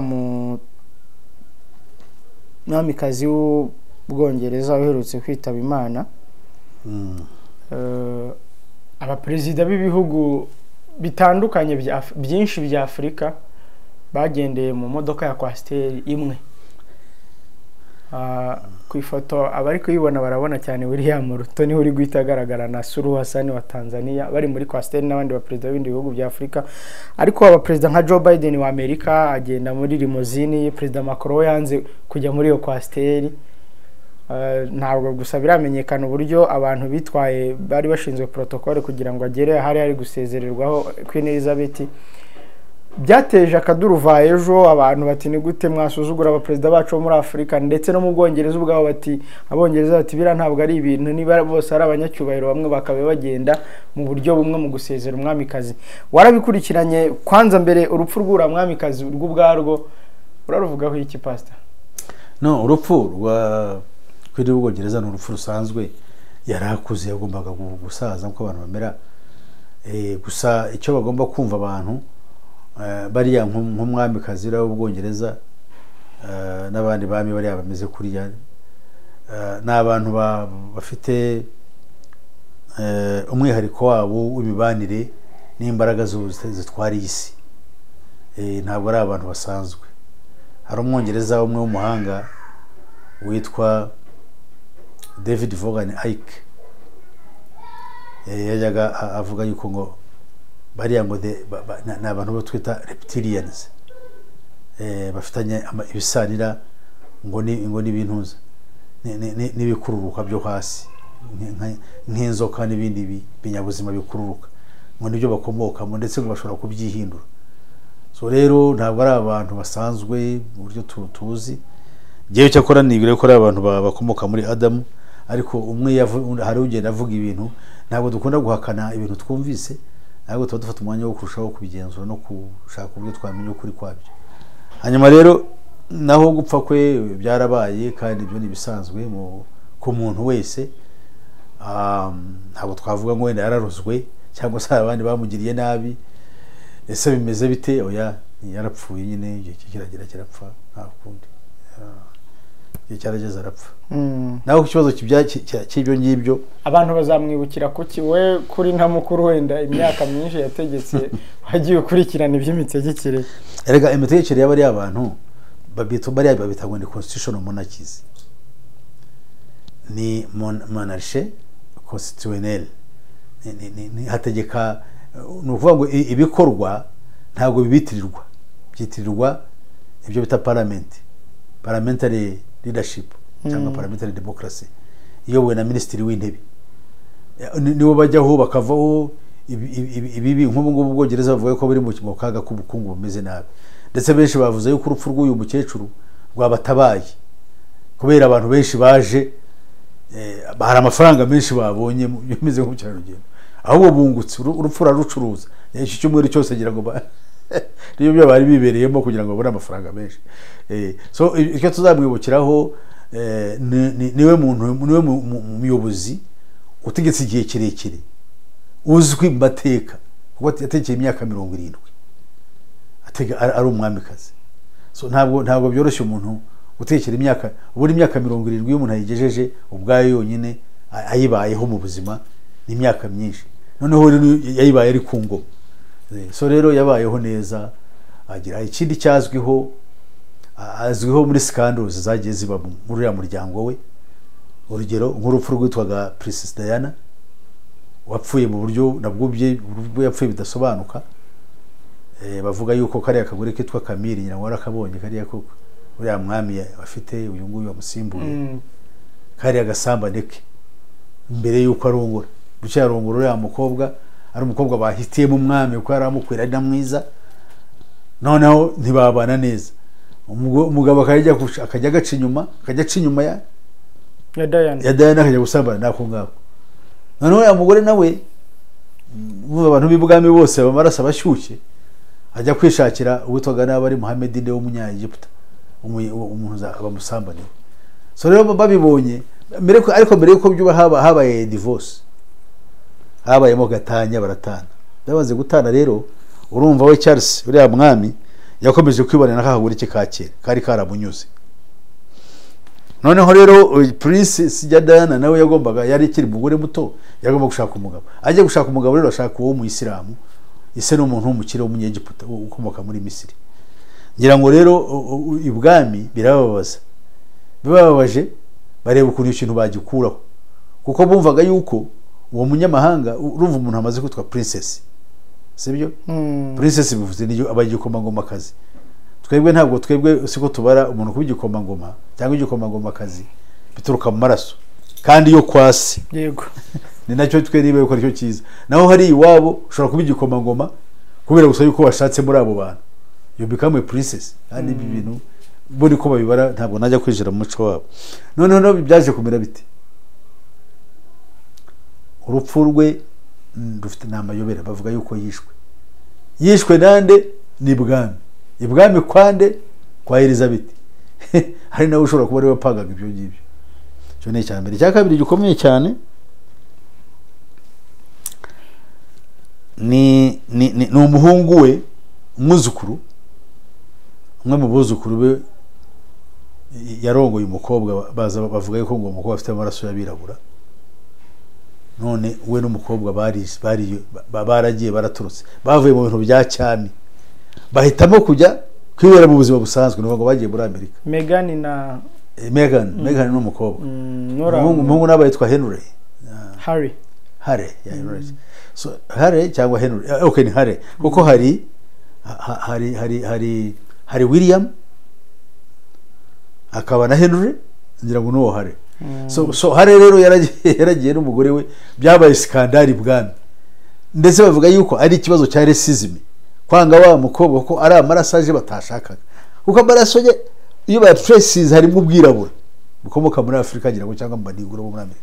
mwamikazi w'Ubwongereza uherutse kwitaba Imana abaperezida b'ibihugu bitandukanye byinshi bya Afurika bagendeye mu modoka ya Coaster imwe ku ifoto abari kuyibona barabona cyane William Ruto ni uri guhita agaragara na Suluhu Hassan wa Tanzania bari muri Coaster n'abandi baperezida b'ibindi bihugu bya Afurika ariko abaperezida nka Joe Biden wa Amerika agenda muri limousine Perezida Macron yanze kujya muri iyo Coaster ntabwo gusa biramenyekana uburyo abantu bitwaye bari bashinzwe protocole kugira ngo agere hari gusezererwaho Queen Elizabeth byateje akaduruvaye ejo abantu bati ni gute mwasuzugura abaperezida bacu muri Afurika ndetse no mu Bwongereza ubwabo bati abongereza bati bira ntabwo ari ibintu niba bose ari abanyacyubahiro bamwe bakabe bagenda mu buryo bumwe mu gusezera umwamikazi warabikurikiranye kwanza mbere urupfu rw'ura mwamikazi rw'ubwarwo uraruvugaho iki pastor no urupfu rwa kwiri Bwongereza no urupfu rusanzwe yarakuze yagombaga gusaza nko abantu bamera gusa icyo bagomba kumva abantu bariya nk'umwamikazi w'Ubwongereza n'abandi bami bariya bameze kuriya n'abantu bafite umwihariko wabo w'imibanire n'imbaraga zitwara isi ntabwo ari abantu basanzwe hari umwongereza umwe w'umuhanga witwa David Vaughan Icke yajyaga avuga yuko ngo bariya ngo ni abantu bo twita reptilians bafitanye ibisanira ngo n'ibintuza n'ibikururuka byo hasi nk'inzoka n'ibindi binyabuzima bikururuka ngo nibyo bakomokamo ndetse ngo bashobora kubyihindura so rero ntabwo ari abantu basanzwe mu buryo tuzi gihe cyakora nibwire ko ari abantu bakomoka muri Adamu ariko umwe hari ugenda avuga ibintu ntabwo dukunda guhakana ibintu twumvise ntabwo tuba dufata umwanya wo kurushaho kubigenzura no gushaka uburyo twamenya ukuri kwabyo hanyuma rero naho gupfa kwe byarabaye kandi ibyo ni bisanzwe ku muntu wese ntabwo twavuga ngo wenda yararozwe cyangwa se abandi bamugiriye nabi, ese bimeze bite? Oya, yarapfuye nyine, igihe kiragira kirapfa, nta kundi, igihe cyarageze arapfa. Naho ku kibazo cy'ibyo ngibyo, abantu bazamwibukira kuki we kuri nta mukuru wenda imyaka myinshi yategetse wagiye ukurikirana iby'imitegekere? erega imitegekere y'abari abantu babita ngo ni constitutional monarchies, ni monarchie constitutionnelle, ni hategeka, ni ukuvuga ngo ibikorwa ntabwo bibitirirwa, byitirirwa ibyo bita parliamentary leadership cyangwa parliamentary democracy, iyobowe na minisitiri w'intebe, nibo bajyaho bakavaho ibibi. nk'ubu ngubu Ubwongereza bavuga ko buri mu kaga k'ubukungu bumeze nabi, ndetse benshi bavuze yuko urupfu rw'uyu mukecuru rwabatabaye kubera abantu benshi baje, hari amafaranga menshi babonye bimeze nk'ubukerarugendo, ahubwo bungutse, urupfu rarucuruza iki cyumweru cyose ngira ngo niyo byo bari bibereyemo kugira ngo babone amafaranga menshi. So icyo tuzamwibukiraho niwe muyobozi utegetse igihe kirekire uzwi mu mateka, kuko yategekeye imyaka 70, ari umwamikazi. So ntabwo byoroshye umuntu gutekera imyaka, uburi imyaka 70 iyo umuntu ayigejeje ubwayo yonyine ayibayeho mu buzima, ni imyaka myinshi, noneho yayibaye ari ku ngoma. So rero yabayeho neza, agira ikindi cyazwiho, azwiho muri scandals zagiye ziba muri ya muryango we. Urugero nk'urupfu rwitwaga Princess Diana, wapfuye mu buryo nabwo yapfuye bidasobanuka. Bavuga yuko kariya kagore kitwa Camille, nyina warakabonye kariya koko uriya mwami afite, uyu nguyu wamusimbuye, kariya gasambane ke mbere yuko arongora, bucya arongora uriya mukobwa, ari umukobwa bahitiyemo umwami kuko yaramukwira ari na mwiza, noneho ntibabana neza. Umugabo akajya agaca inyuma ya Diana akajya gusambana nako ngako. Noneho ya mugore nawe, abantu b'ibwami bose bamaraso abashyushye, ajya kwishakira uwitwaga n'abari Muhammad nde w'umunya-Egiputa, umuntu bamusambaniye. So rero babibonye ariko mbere yuko byuba habaye divorce, habayemo gatanya, baratana. Ndabaze gutana rero, urumva we Charles uriya mwami yakomeje kwibonera n'akagore ke ka kera kari karamunyuze. Noneho rero Princess Diana nawe yari ikiri mugore muto, yagomba gushaka umugabo. Ajye gushaka umugabo rero ashaka uwo mu Isilamu, ise n'umuntu w'umukire w'umunyegiputa ukomoka muri Misiri. Ngira ngo rero ibwami bibabaje, bareba ukuntu ikintu bagikuraho, kuko bumvaga yuko uwo munyamahanga, urumva umuntu amaze kwitwa princess, sibyo? Princess bivuze niyo abagikomangoma kazi. Twebwe siko tubara umuntu kubigikomangoma cyangwa igikomangoma kazi, bituruka mu maraso kandi yo kwasi. Yego. Ni nacyo tweribe yuko aricyo cyiza. Naho hari iwabo ushobora kubigikomangoma kubera gusa yuko washatse muri abo bantu, you become a princess. Kandi ibi bintu buri ko babibara, ntabwo najya kwijira mu muco wabo. Noneho byaje kumera bite? Urupfu rwe rufite n'amayobera, bavuga yuko yishwe nande? Ni ibwami kwande kwa Elizabeth. Hari nawe ushobora kuba ari wapangaga ibyo ngibyo. Cyo ni cyambere. Cya kabiri gikomeye cyane ni umuhungu we, umwuzukuru, umwe mu buzukuru be yarongoye umukobwa, bavuga yuko ngo umukobwa afite amaraso y'abirabura. None we n'umukobwa baragiye baraturutse, bavuye mu bintu bya cyami, bahitamo kujya kwibera mu buzima busanzwe, ngo bagiye muri Amerika. Meghan n'umukobwa, umuhungu nawe yitwa Harry, yeah, right. So Harry cyangwa Henry, okay, ni Harry, kuko hari William, akaba na Henry, ngira ngo nuwo Harry. So Harry rero yaragiye n'umugore we, byabaye skandali bwami, ndetse bavuga yuko ari ikibazo cya racism, kwanga wa mukobwa ko ari amaraso aje batashakaga, kuko amaraso ye iyo ba traces harimo ubwirabura bukomoka muri Afrika, ngira ngo cyangwa mu banigura bo muri Amerika.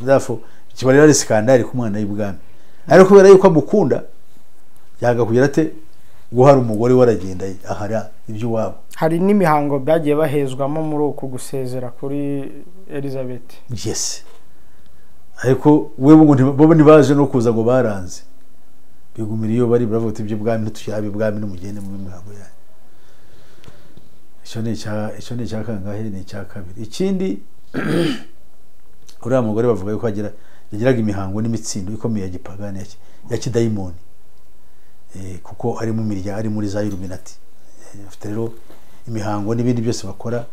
Therefore kibarira ari skandali ku mwana y'ibwami, ariko kubera yuko amukunda yaga kugira ate guhara umugore waragenda ahara ibyo wabo. Hari n'imihango byagiye bahezwamo muri uko gusezera kuri Elizabeth. Yes, ariko wewe ngo bo ntibaje no kuza ngo baranze, bigumira iyo bari baravuga ati ibyo bwami ntituyaba ibwami n'umugende mu mihango yayo. Icyo ni icya kangahe? Ni icya kabiri. Ikindi uriya mugore bavuga yuko yagiraga imihango n'imitsindo ikomeye ya gipagani ya kidayimoni, kuko ari mu mirya, ari muri za Illuminati. Afite rero imihango n'ibindi byose bakora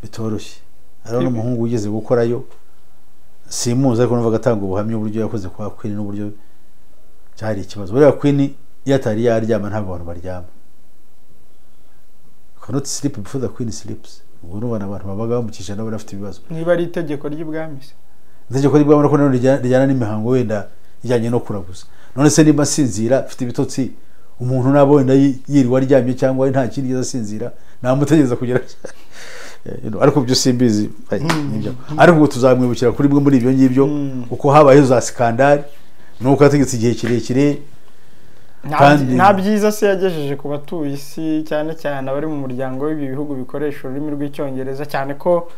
bitoroshye. Ari n'umuhungu wigeze gukorayo, simuzi ariko numva gatanga ubuhamya uburyo yakoze kwa Queen n'uburyo cyari ikibazo. Buriya Queen iyo atari yaryama ntabwo abantu baryama. Cannot sleep before the Queen sleeps. Ubwo n'ubona abantu babaga bamukisha nabo bafite ibibazo. Niba ari itegeko ry'ubwami se? Itegeko ry'ubwami ko none rijyana n'imihango wenda ijyanye no kuraguza. None se niba sinzira afite ibitotsi, umuntu nabo wenda yirirwa aryamye cyangwa nta kindi azasinzira, namutegeza kugera ariko byo simbizi nibyo. Ariko ubwo tuzamwibukira kuri bimwe muri ibyo ngibyo uko habaye za skandal nuko ategetse igihe kirekire. Nta byiza se yagejeje ku batuye isi, cyane cyane abari mu muryango w'ibi bihugu bikoresha ururimi rw'icyongereza, cyane ko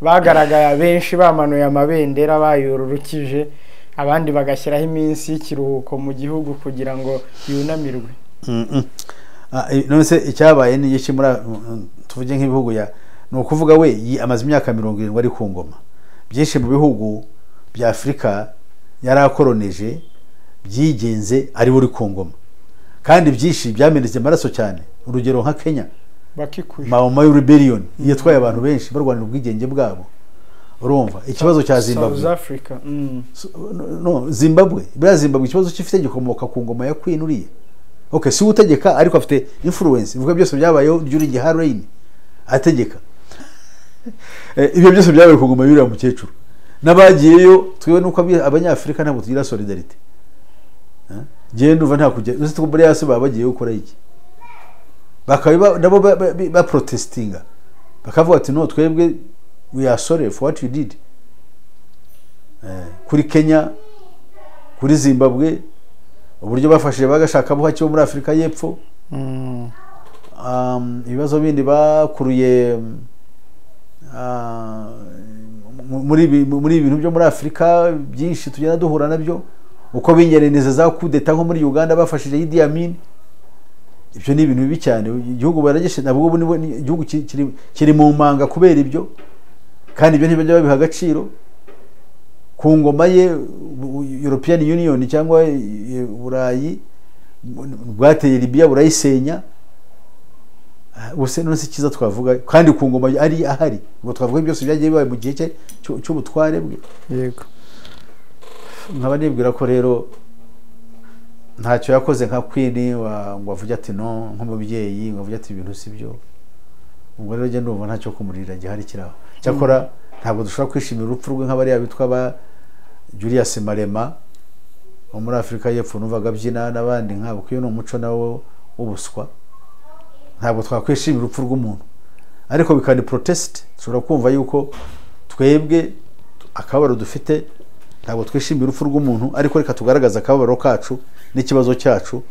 bagaragaye benshi bamanuye amabendera bayororukije, abandi bagashyiraho iminsi y'ikiruhuko mu gihugu kugira ngo yunamirwe. None se icyabaye ni iki muri tuvuge nk'ibihugu ni ukuvuga we amaze imyaka 70 ari ku ngoma. Byinshi mu bihugu bya Afurika yari akoroneje byigenze ari buri ku ngoma, kandi byinshi byamenetse amaraso cyane. Urugero nka Kenya, Mau Mau rebellion yatwaye abantu benshi barwanira ubwigenge bwabo. Urumva ikibazo cya Zimbabwe, South Africa. No, Zimbabwe, bya Zimbabwe ikibazo gifite gikomoka ku ngoma ya Queen uriye. Okay, si utegeka ariko afite influence. Ivuga byose byabayeho during her reign ategeka. Ibyo byose byabaye ku ngoma y'uriya mukecuru. N'abagiyeyo twiwe nuko abanyafrika ntabwo tugira solidarity. Giye nduva nta kujya uzi ko muri yase babagiye gukora iki, bakaba nabo ba protestinga, bakavuga ati no twebwe we are sorry for what you did. Kuri Kenya, kuri Zimbabwe, uburyo bafashije bagashaka buhaki bo muri Afurika y'Epfo. Ibibazo bindi bakuruye muri ibintu byo muri Afurika byinshi tugenda duhura nabyo, uko binyereneza za kudeta nko muri Uganda bafashije Idi Amin. Ibyo ni ibintu bibi cyane. Igihugu barageshe nabwo igihugu kiri mu manga kubera ibyo, kandi ibyo ntibajya babiha agaciro. Ku ngoma ye European Union cyangwa Burayi bwateye Libya burayisenya. Ubuse none se kiza twavuga, kandi ku ngoma ari ahari ngo twavuga byose byagiye bibaye mu gihe cy'ubutware bwe. Yego, nkaba nibwira ko rero ntacyo yakoze nka Queen ngo avuge ati no, nk'umubyeyi ngo avuge ati ibintu si byo. Ubwo rero genda umva ntacyo kumurira gihari kiraho. Cyakora ntabwo dushobora kwishimira urupfu rwe nk'abari bitwa ba Julius Malema wo muri Afurika y'Epfo numvaga byina n'abandi nkabo, kuyo no umuco nawo ubuswa. Ntabwo twakwishimira urupfu rw'umuntu, ariko bikandi protest. Dushobora kumva yuko twebwe akabaro dufite, ntabwo twishimira urupfu rw'umuntu, ariko reka tugaragaza akabaro kacu n'ikibazo cyacu,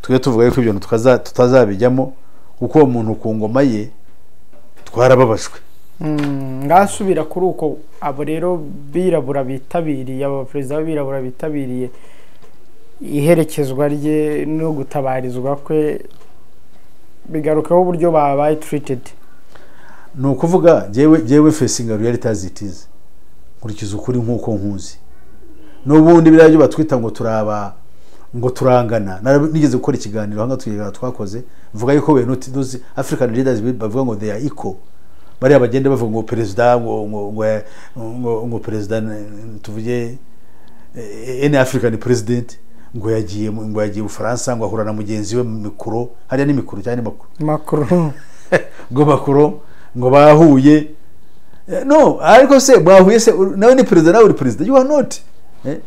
twe tuvuga yuko ibyo tutazabijyamo, kuko uwo muntu ku ngoma ye twarababajwe. Ngasubira kuri uko abo rero birabura bitabiriye, aba perezida birabura bitabiriye iherekezwa rye no gutabarizwa kwe, bigarukaho uburyo babaye treated. Ni ukuvuga jewe facing reality as it is, nkurikiza ukuri nk'uko nkuzi. N'ubundi birabyo batwita ngo turaba ngo turangana. Nigeze gukora ikiganiro hanga twigana twakoze mvuga yuko we not those African leaders bavuga ngo they are equal. Bari abagende bavuga ngo president ngo president tuvuge any African president ngo yagiye mu Faransa ngo ahura na mugenzi we mikuru, hariya ni mikuru cyane Macron ngo Macron ngo bahuye. No, ariko se bahuye se nawe ni president, nawe uri president, you are not.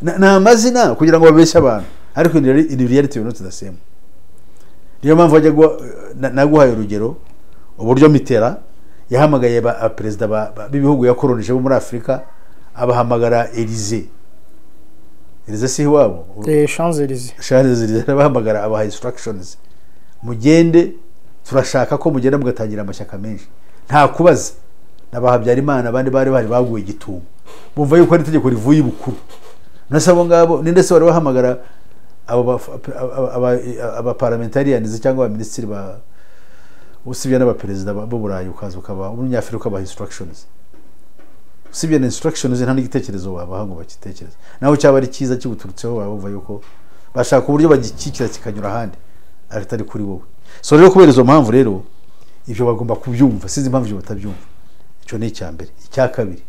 Na amazina kugira ngo babeshye abantu, ariko in reality you are not the same. Niyo mpamvu ajya naguhaye urugero uburyo Mitera yahamagaye ba president b'ibihugu yakoronije bo muri Afurika, abahamagara Elysée si wabo Champs-Élysées abahamagara abaha instructions, mugende turashaka ko mugenda mugatangira amashyaka menshi, nta kubaza. N'abahabyarimana abandi bari baguye igitumo, bumva yuko ari itegeko rivuye ibukuru. Nasabo ngabo ninde se wari wahamagara aba parliamentarians cyangwa aba ministeri usibye n'abaperezida b'u Burayi ukaza ukaba umunyafrika ukabaha instructions usibye na instructions nta n'igitekerezo wabaha ngo bakitekereze naho cyaba ari cyiza kibuturutseho bumva yuko bashaka uburyo bagikikira kikanyura ahandi atari kuri wowe. So rero kubera izo mpamvu rero ibyo bagomba kubyumva, sinzi impamvu ibyo batabyumva. Icyo ni icya mbere. Icya kabiri,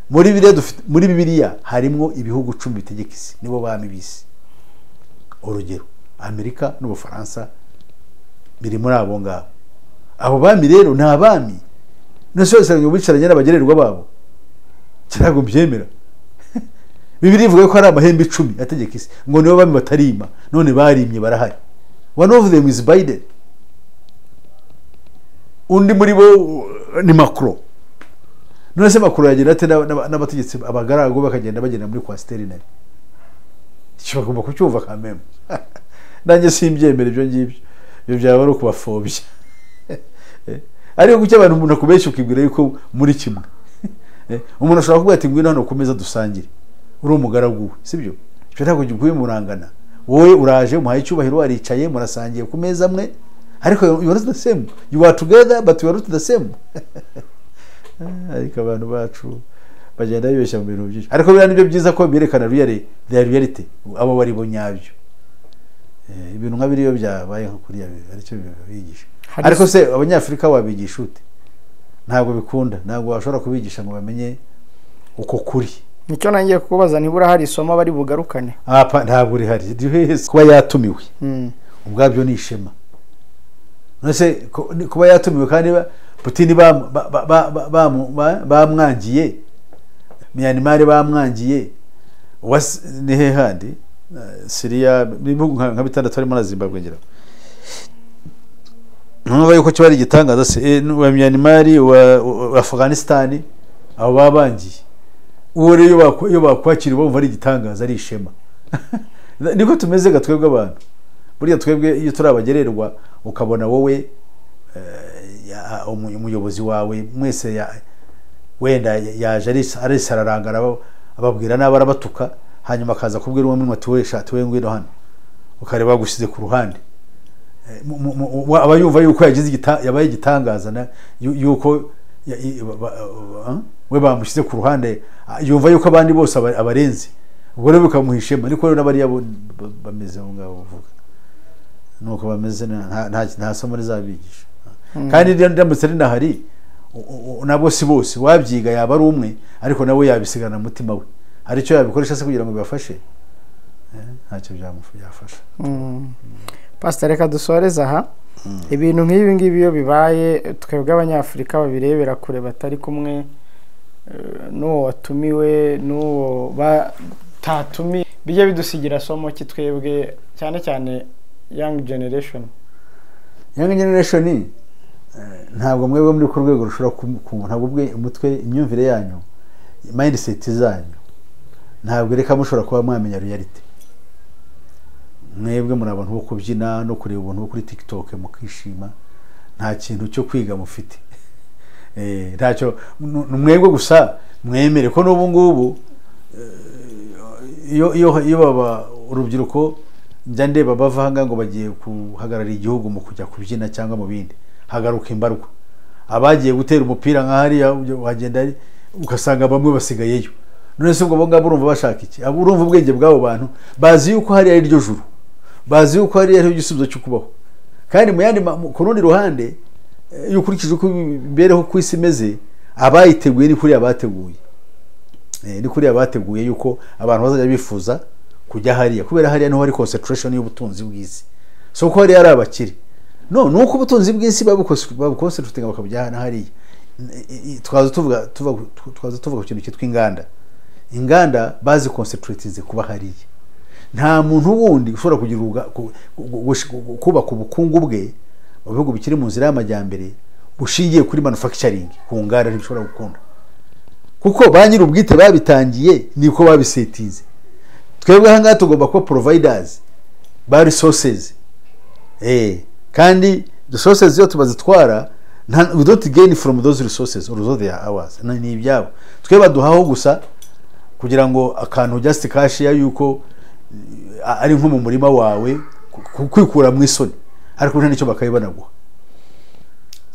muri Bibiliya harimo ibihugu 10 bitegeka isi, nibo bami bisi. Urugero Amerika n'Ubufaransa biri muri abo ngabo. Abo bami rero ni abami nose yose bicaranye n'abagererwa babo, kirago byemera. Bibiliya ivuga ko ari amahembe 10 ategeka isi, ngo nibo bami batarima, none barimye barahari. One of them is Biden. Undi muri bo ni Macron. None se Macron yagira ate n'abategetsi abagarago bakagenda bagenda muri kwasteri nayo. Cyo bagomba kucyumva kameme. Nanjye simbyemera ibyo ngibyo. Ibyo byaba ari kubafobya. Ariko gucyo abantu umuntu akubeshya ukibwira yuko muri kimwe. Umuntu ashobora kuvuga ati ngwino hano kumeza dusangire. Uri umugaragu we, sibyo? Cyo ntabwo gikuye murangana. Wowe uraje umuhaye icyubahiro aricaye murasangiye ku meza amwe, ariko you are not the same. You are together but you are not the same. Ariko abantu bacu bagenda bibeshya mu bintu byinshi. Ariko bira nibyo byiza ko birekana reality. Abo bari bo nyabyo. Ibintu nka biriyo byabaye nko kuri yabe aricyo bibigisha. Ariko se abanyafrika wabigisha ute? Ntabwo bikunda, ntabwo washobora kubigisha ngo bamenye uko kuri. Nicyo nangiye kukubaza nibura hari isomo bari bugarukane. Ntabwo uri hari. Kuba yatumiwe. Ubwabyo ni ishema. Nose kuba yatumiwe kandi Putin bamwangiye, Myanmar bamwangiye, nihe handi Syria nka bitandatu harimo na Zimbabwe ngira. Nubwo yuko cyo bari gitangaza se wa Myanmar wa Afghanistan abo babangiye. Uwo rero iyo bakwakira bumva ari gitangaza ari ishema. Niko tumeze gatwebwe abantu. Buriya twebwe iyo turabagererwa ukabona wowe umuyobozi wawe mwese wenda yaje ari sararangara ababwira n'abara batuka, hanyuma akaza kubwira uwo mwimwe ati we shati we ngwino hano ukareba gushize ku ruhande, abayumva yuko yagize yabaye gitangaza yuko we bamushize ku ruhande, yumva yuko abandi bose abarenze, ubwo rero bikamuhishema. Niko rero n'abari bameze aho ngaho uvuga nuko bameze, nta somo rizabigisha. Kandi ndamutse ari nahari nabo si bose wabyiga yaba ari umwe, ariko nawe yabisigana mutima we ari cyo yabikoresha se kugira ngo bibafashe, ntacyo byamufasha. Pastor, reka dusoreza aha. Ibintu nk'ibi ngibi iyo bibaye twebwe abanyafrika babirebera kure batari kumwe n'uwo watumiwe n'uwo batatumiye, bijye bidusigira somo ki twebwe cyane cyane young generation ntabwo mwebwe muri ku rwego rushobora ntabwo bwe umutwe imyumvire yanyu mindset zanyu ntabwo reka mushobora kuba mwamenya reality. Mwebwe muri abantu bo kubyina no kureba ubuntu kuri TikTok mukishima, nta kintu cyo kwiga mufite. Ntacyo mwebwe gusa mwemere ko n'ubu ngubu iyo baba urubyiruko njya ndeba bava hanga ngo bagiye kuhagarara igihugu mu kujya kubyina cyangwa mu bindi, hagaruka imbarwa. Abagiye gutera umupira nka hariya wagenda ugasanga bamwe basigayeyo. None se ubwo bo ngabo urumva bashaka iki? Urumva ubwenge bw'abo bantu bazi yuko hari ari ryo juru, bazi yuko hari ari igisubizo cyo kubaho. Kandi mu yandi ku rundi ruhande yukurikije uko imbereho ku isi imeze, abayiteguye ni kuri abateguye, ni kuri abateguye yuko abantu bazajya bifuza kujya hariya, kubera hariya niho hari concentration y'ubutunzi bw'isi. So ko hari abakiri nuko ubutunzi bw'isi babukoncentrating bakabujyana hariya. Twaza tuvuga ku kintu cyitwa inganda bazi concentratize kuba hariya. Nta muntu wundi ushobora kugira kubaka ubukungu bwe mu bihugu bikiri mu nzira y'amajyambere bushingiye kuri manufacturing ku nganda ntibishobora gukunda, kuko ba nyiri ubwite babitangiye niko babisetize. Twebwe hanga tugomba ko providers ba resources, kandi resources yo tubazitwara, we don't gain from those resources, although they are ours. Ni ibyabo tweba duhaho gusa kugira ngo akantu just cash ya yuko ari nko mu murima wawe kwikura mu isoni ariko nta nicyo bakayibanaguha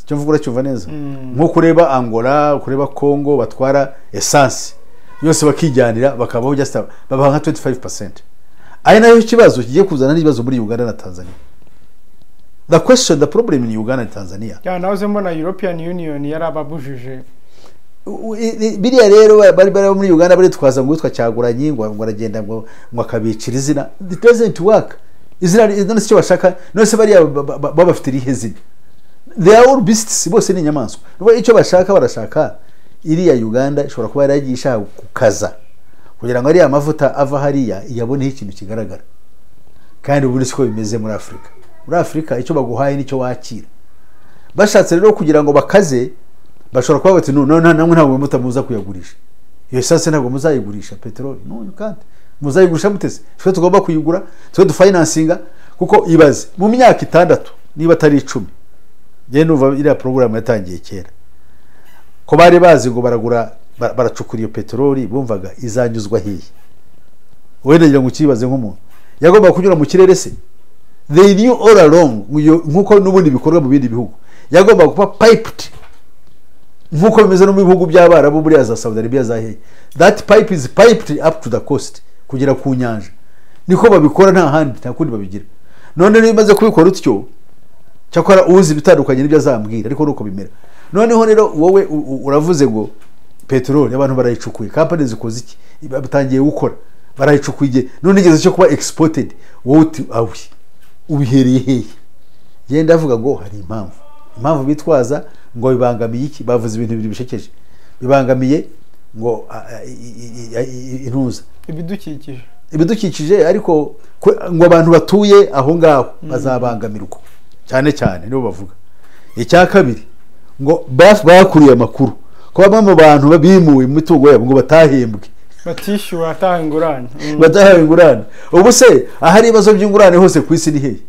cyo mvuga cyumva neza nko kureba Angola kureba Congo batwara essence yose bakijyanira bakabaho just babaha nka 25%. Ari nayo kibazo kigiye kuzana n'ibibazo muri Uganda na Tanzania. The problem in Uganda and Tanzania. Ya nawe mbona European Union yarababujije. Biriya rero bari muri Uganda bari twaza ngo witwa Cyaguranyi ngo aragenda ngo akabicira izina. It doesn't work. Izina icyo bashaka nose bari babafite rihe zina. They are all beasts bose ni inyamaswa. Nuko icyo bashaka barashaka iriya Uganda ishobora kuba yaragisha kukaza kugira ngo ari amavuta ava hariya iyabone ikintu kigaragara. Kandi ubu siko bimeze muri Afrika. Muri Afrika icyo baguhaye nicyo wakira. Bashatse rero kugira ngo bakaze bashobora kuba bati namwe ntabwo mutamuza kuyagurisha. Iyo essence ntabwo muzayigurisha petrol. No you can't. Muzayigurisha mutese. Twe tugomba kuyigura, twe dufinancinga kuko ibaze mu myaka 6 niba atari 10. Je numva iriya program yatangiye kera. Ko bari bazi ngo baracukura iyo petroli bumvaga izanyuzwa hiye. Wenda ngira ngo kibaze nk'umuntu. Yagomba kunyura mu kirere se. They knew all along nkuko n'ubundi bikorwa mu bindi bihugu. Yagomba kuba piped. Nkuko bimeze no mu bihugu by'Abarabu buri za Saudi Arabia zahe. That pipe is piped up to the coast kugera ku nyanja. Niko babikora nta handi nta kundi babigira. None nimaze kubikora utyo cyakora uzi bitandukanye n'ibyo azambwira ariko nuko bimera. Noneho rero wowe uravuze ngo petrol abantu barayicukuye company zikoze iki batangiye gukora barayicukuye none igeze cyo kuba exported wowe ubihereye hehe yenda avuga ngo hari impamvu bitwaza ngo bibangamiye iki bavuze ibintu bibiri bishekeje bibangamiye ngo intuza ibidukikije ariko ngo abantu batuye aho ngaho bazabangamirwa cyane nibo bavuga icya kabiri ngo bakuriye amakuru ko bamwe mu bantu babimuwe mu mitungo yabo ngo batahembwe batishyuwe atahingurane batahingurane ubu se ahari ibibazo by'ingurane hose ku isi ni hehe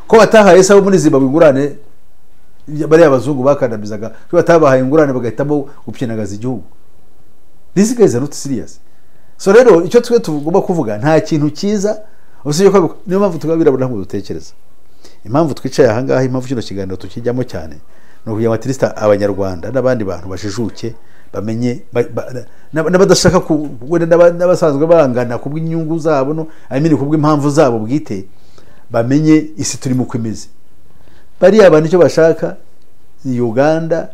ko batahaye sabo muri Zimbabwe ingurane bari abazungu bakandamizaga ko batabahaye ingurane bagahitamo gupyinagaza igihugu. These guys are not serious. So rero icyo twe tugomba kuvuga nta kintu cyiza usije ko niyo mpamvu tugabirabura ntabwo dutekereza impamvu twicaye aha ngaha impamvu kino kiganiro tukijyamo cyane no kugira abatirista abanyarwanda n'abandi bantu bashijuke bamenye n'abadashaka n'abasanzwe bangana kubw'inyungu zabo no amini kubw'impamvu zabo bwite bamenye isi turi mu kwimeze bari abantu icyo bashaka ni Uganda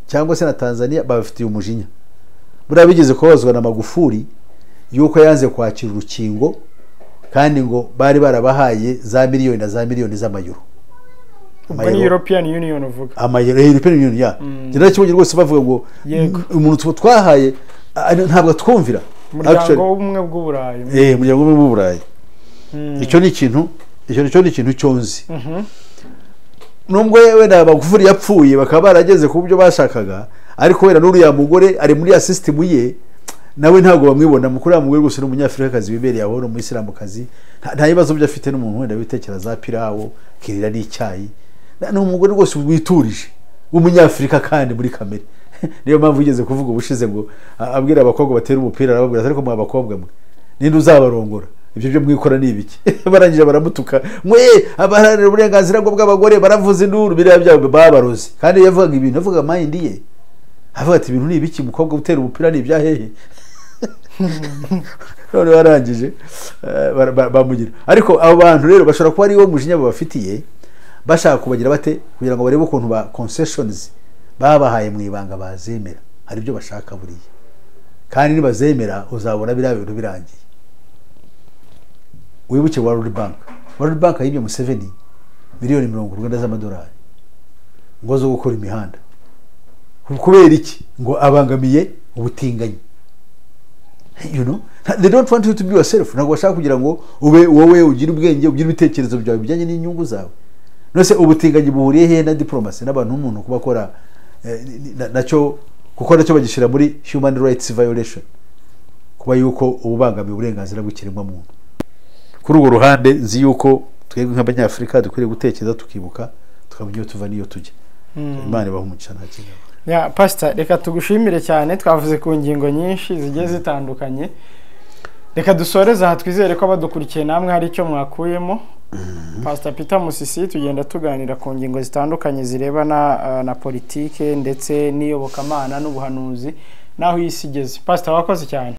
cyangwa se na Tanzania babafitiye umujinya burabigeze kubazwa na Magufuli yuko yanze kwakira urukingo kandi ngo bari barabahaye za miliyoni z'amayero. Muri European Union uvuga. European Union ya. Jira kimwe rwose bavuga ngo umuntu twahaye ntabwo twumvira. Umuryango umwe bw'Uburayi. Umuryango umwe bw'Uburayi. Icyo ni ikintu cyonzi. Nubwo yewe Magufuli yapfuye bakaba barageze ku byo bashakaga ariko wera n'uriya mugore ari muri ya system ye nawe ntabwo bamwibona mukuru ya mugore gusa n'umunyafrika kazi bibereye aho no mu Islam kazi nta bibazo byo afite n'umuntu wenda bitekera za pirawo kirira n'icyayi no umugore rwose witurije w'umunyafrika kandi muri kamere niyo mpamvu yigeze kuvuga ubushize ngo abwira abakobwa batera umupira arababwira ariko mu abakobwa mwe ninde uzabarongora ibyo byo mwikora ni ibiki barangije baramutuka mwe abaharanira uburenganzira bw'abagore baravuze induru biriya byabo babarozi kandi yavuga ibintu avuga mind ye avuga ati ibintu ni ibiki umukobwa utera umupira ni ibyahehe none barangije bamugira ariko abo bantu rero bashobora kuba ari wo mujinya babafitiye bashaka kubagira bate kugira ngo barebe ukuntu ba concessions babahaye mu ibanga bazemera hari byo bashaka buriye kandi nibazemera uzabona biriya bintu birangiye. Wibuke World Bank yibye mu 7 miliyoni 40 z'amadolari ngo zo gukora imihanda kubera iki ngo abangamiye ubutinganyi. You know, they don't want you to be yourself. Ntabwo bashaka kugira ngo ube wowe ugira ubwenge ugira ibitekerezo byawe bijyanye n'inyungu zawe. Nose ubutinganyi buhuriye he na diplomacy n'abantu umuntu kubakora nacyo kuko nacyo bagishira muri human rights violation kuba yuko ubangamiye uburenganzira bw'ikiremwa muntu. Kuri urwo ruhande nzi yuko twebwe nk'abanyafrika dukwiriye gutekereza tukibuka tukamenya tuva niyo tujye. Imana ibaho umugisha nta kintu. Ya pastor reka tugushimire cyane twavuze ku ngingo nyinshi zigiye zitandukanye reka dusoreze aha twizere ko abadukurikiye namwe hari icyo mwakuyemo. Pastor Peter Musisi tugenda tuganira ku ngingo zitandukanye zirebana na politike ndetse n'iyobokamana n'ubuhanuzi naho isi igeze. Pastor wakoze cyane.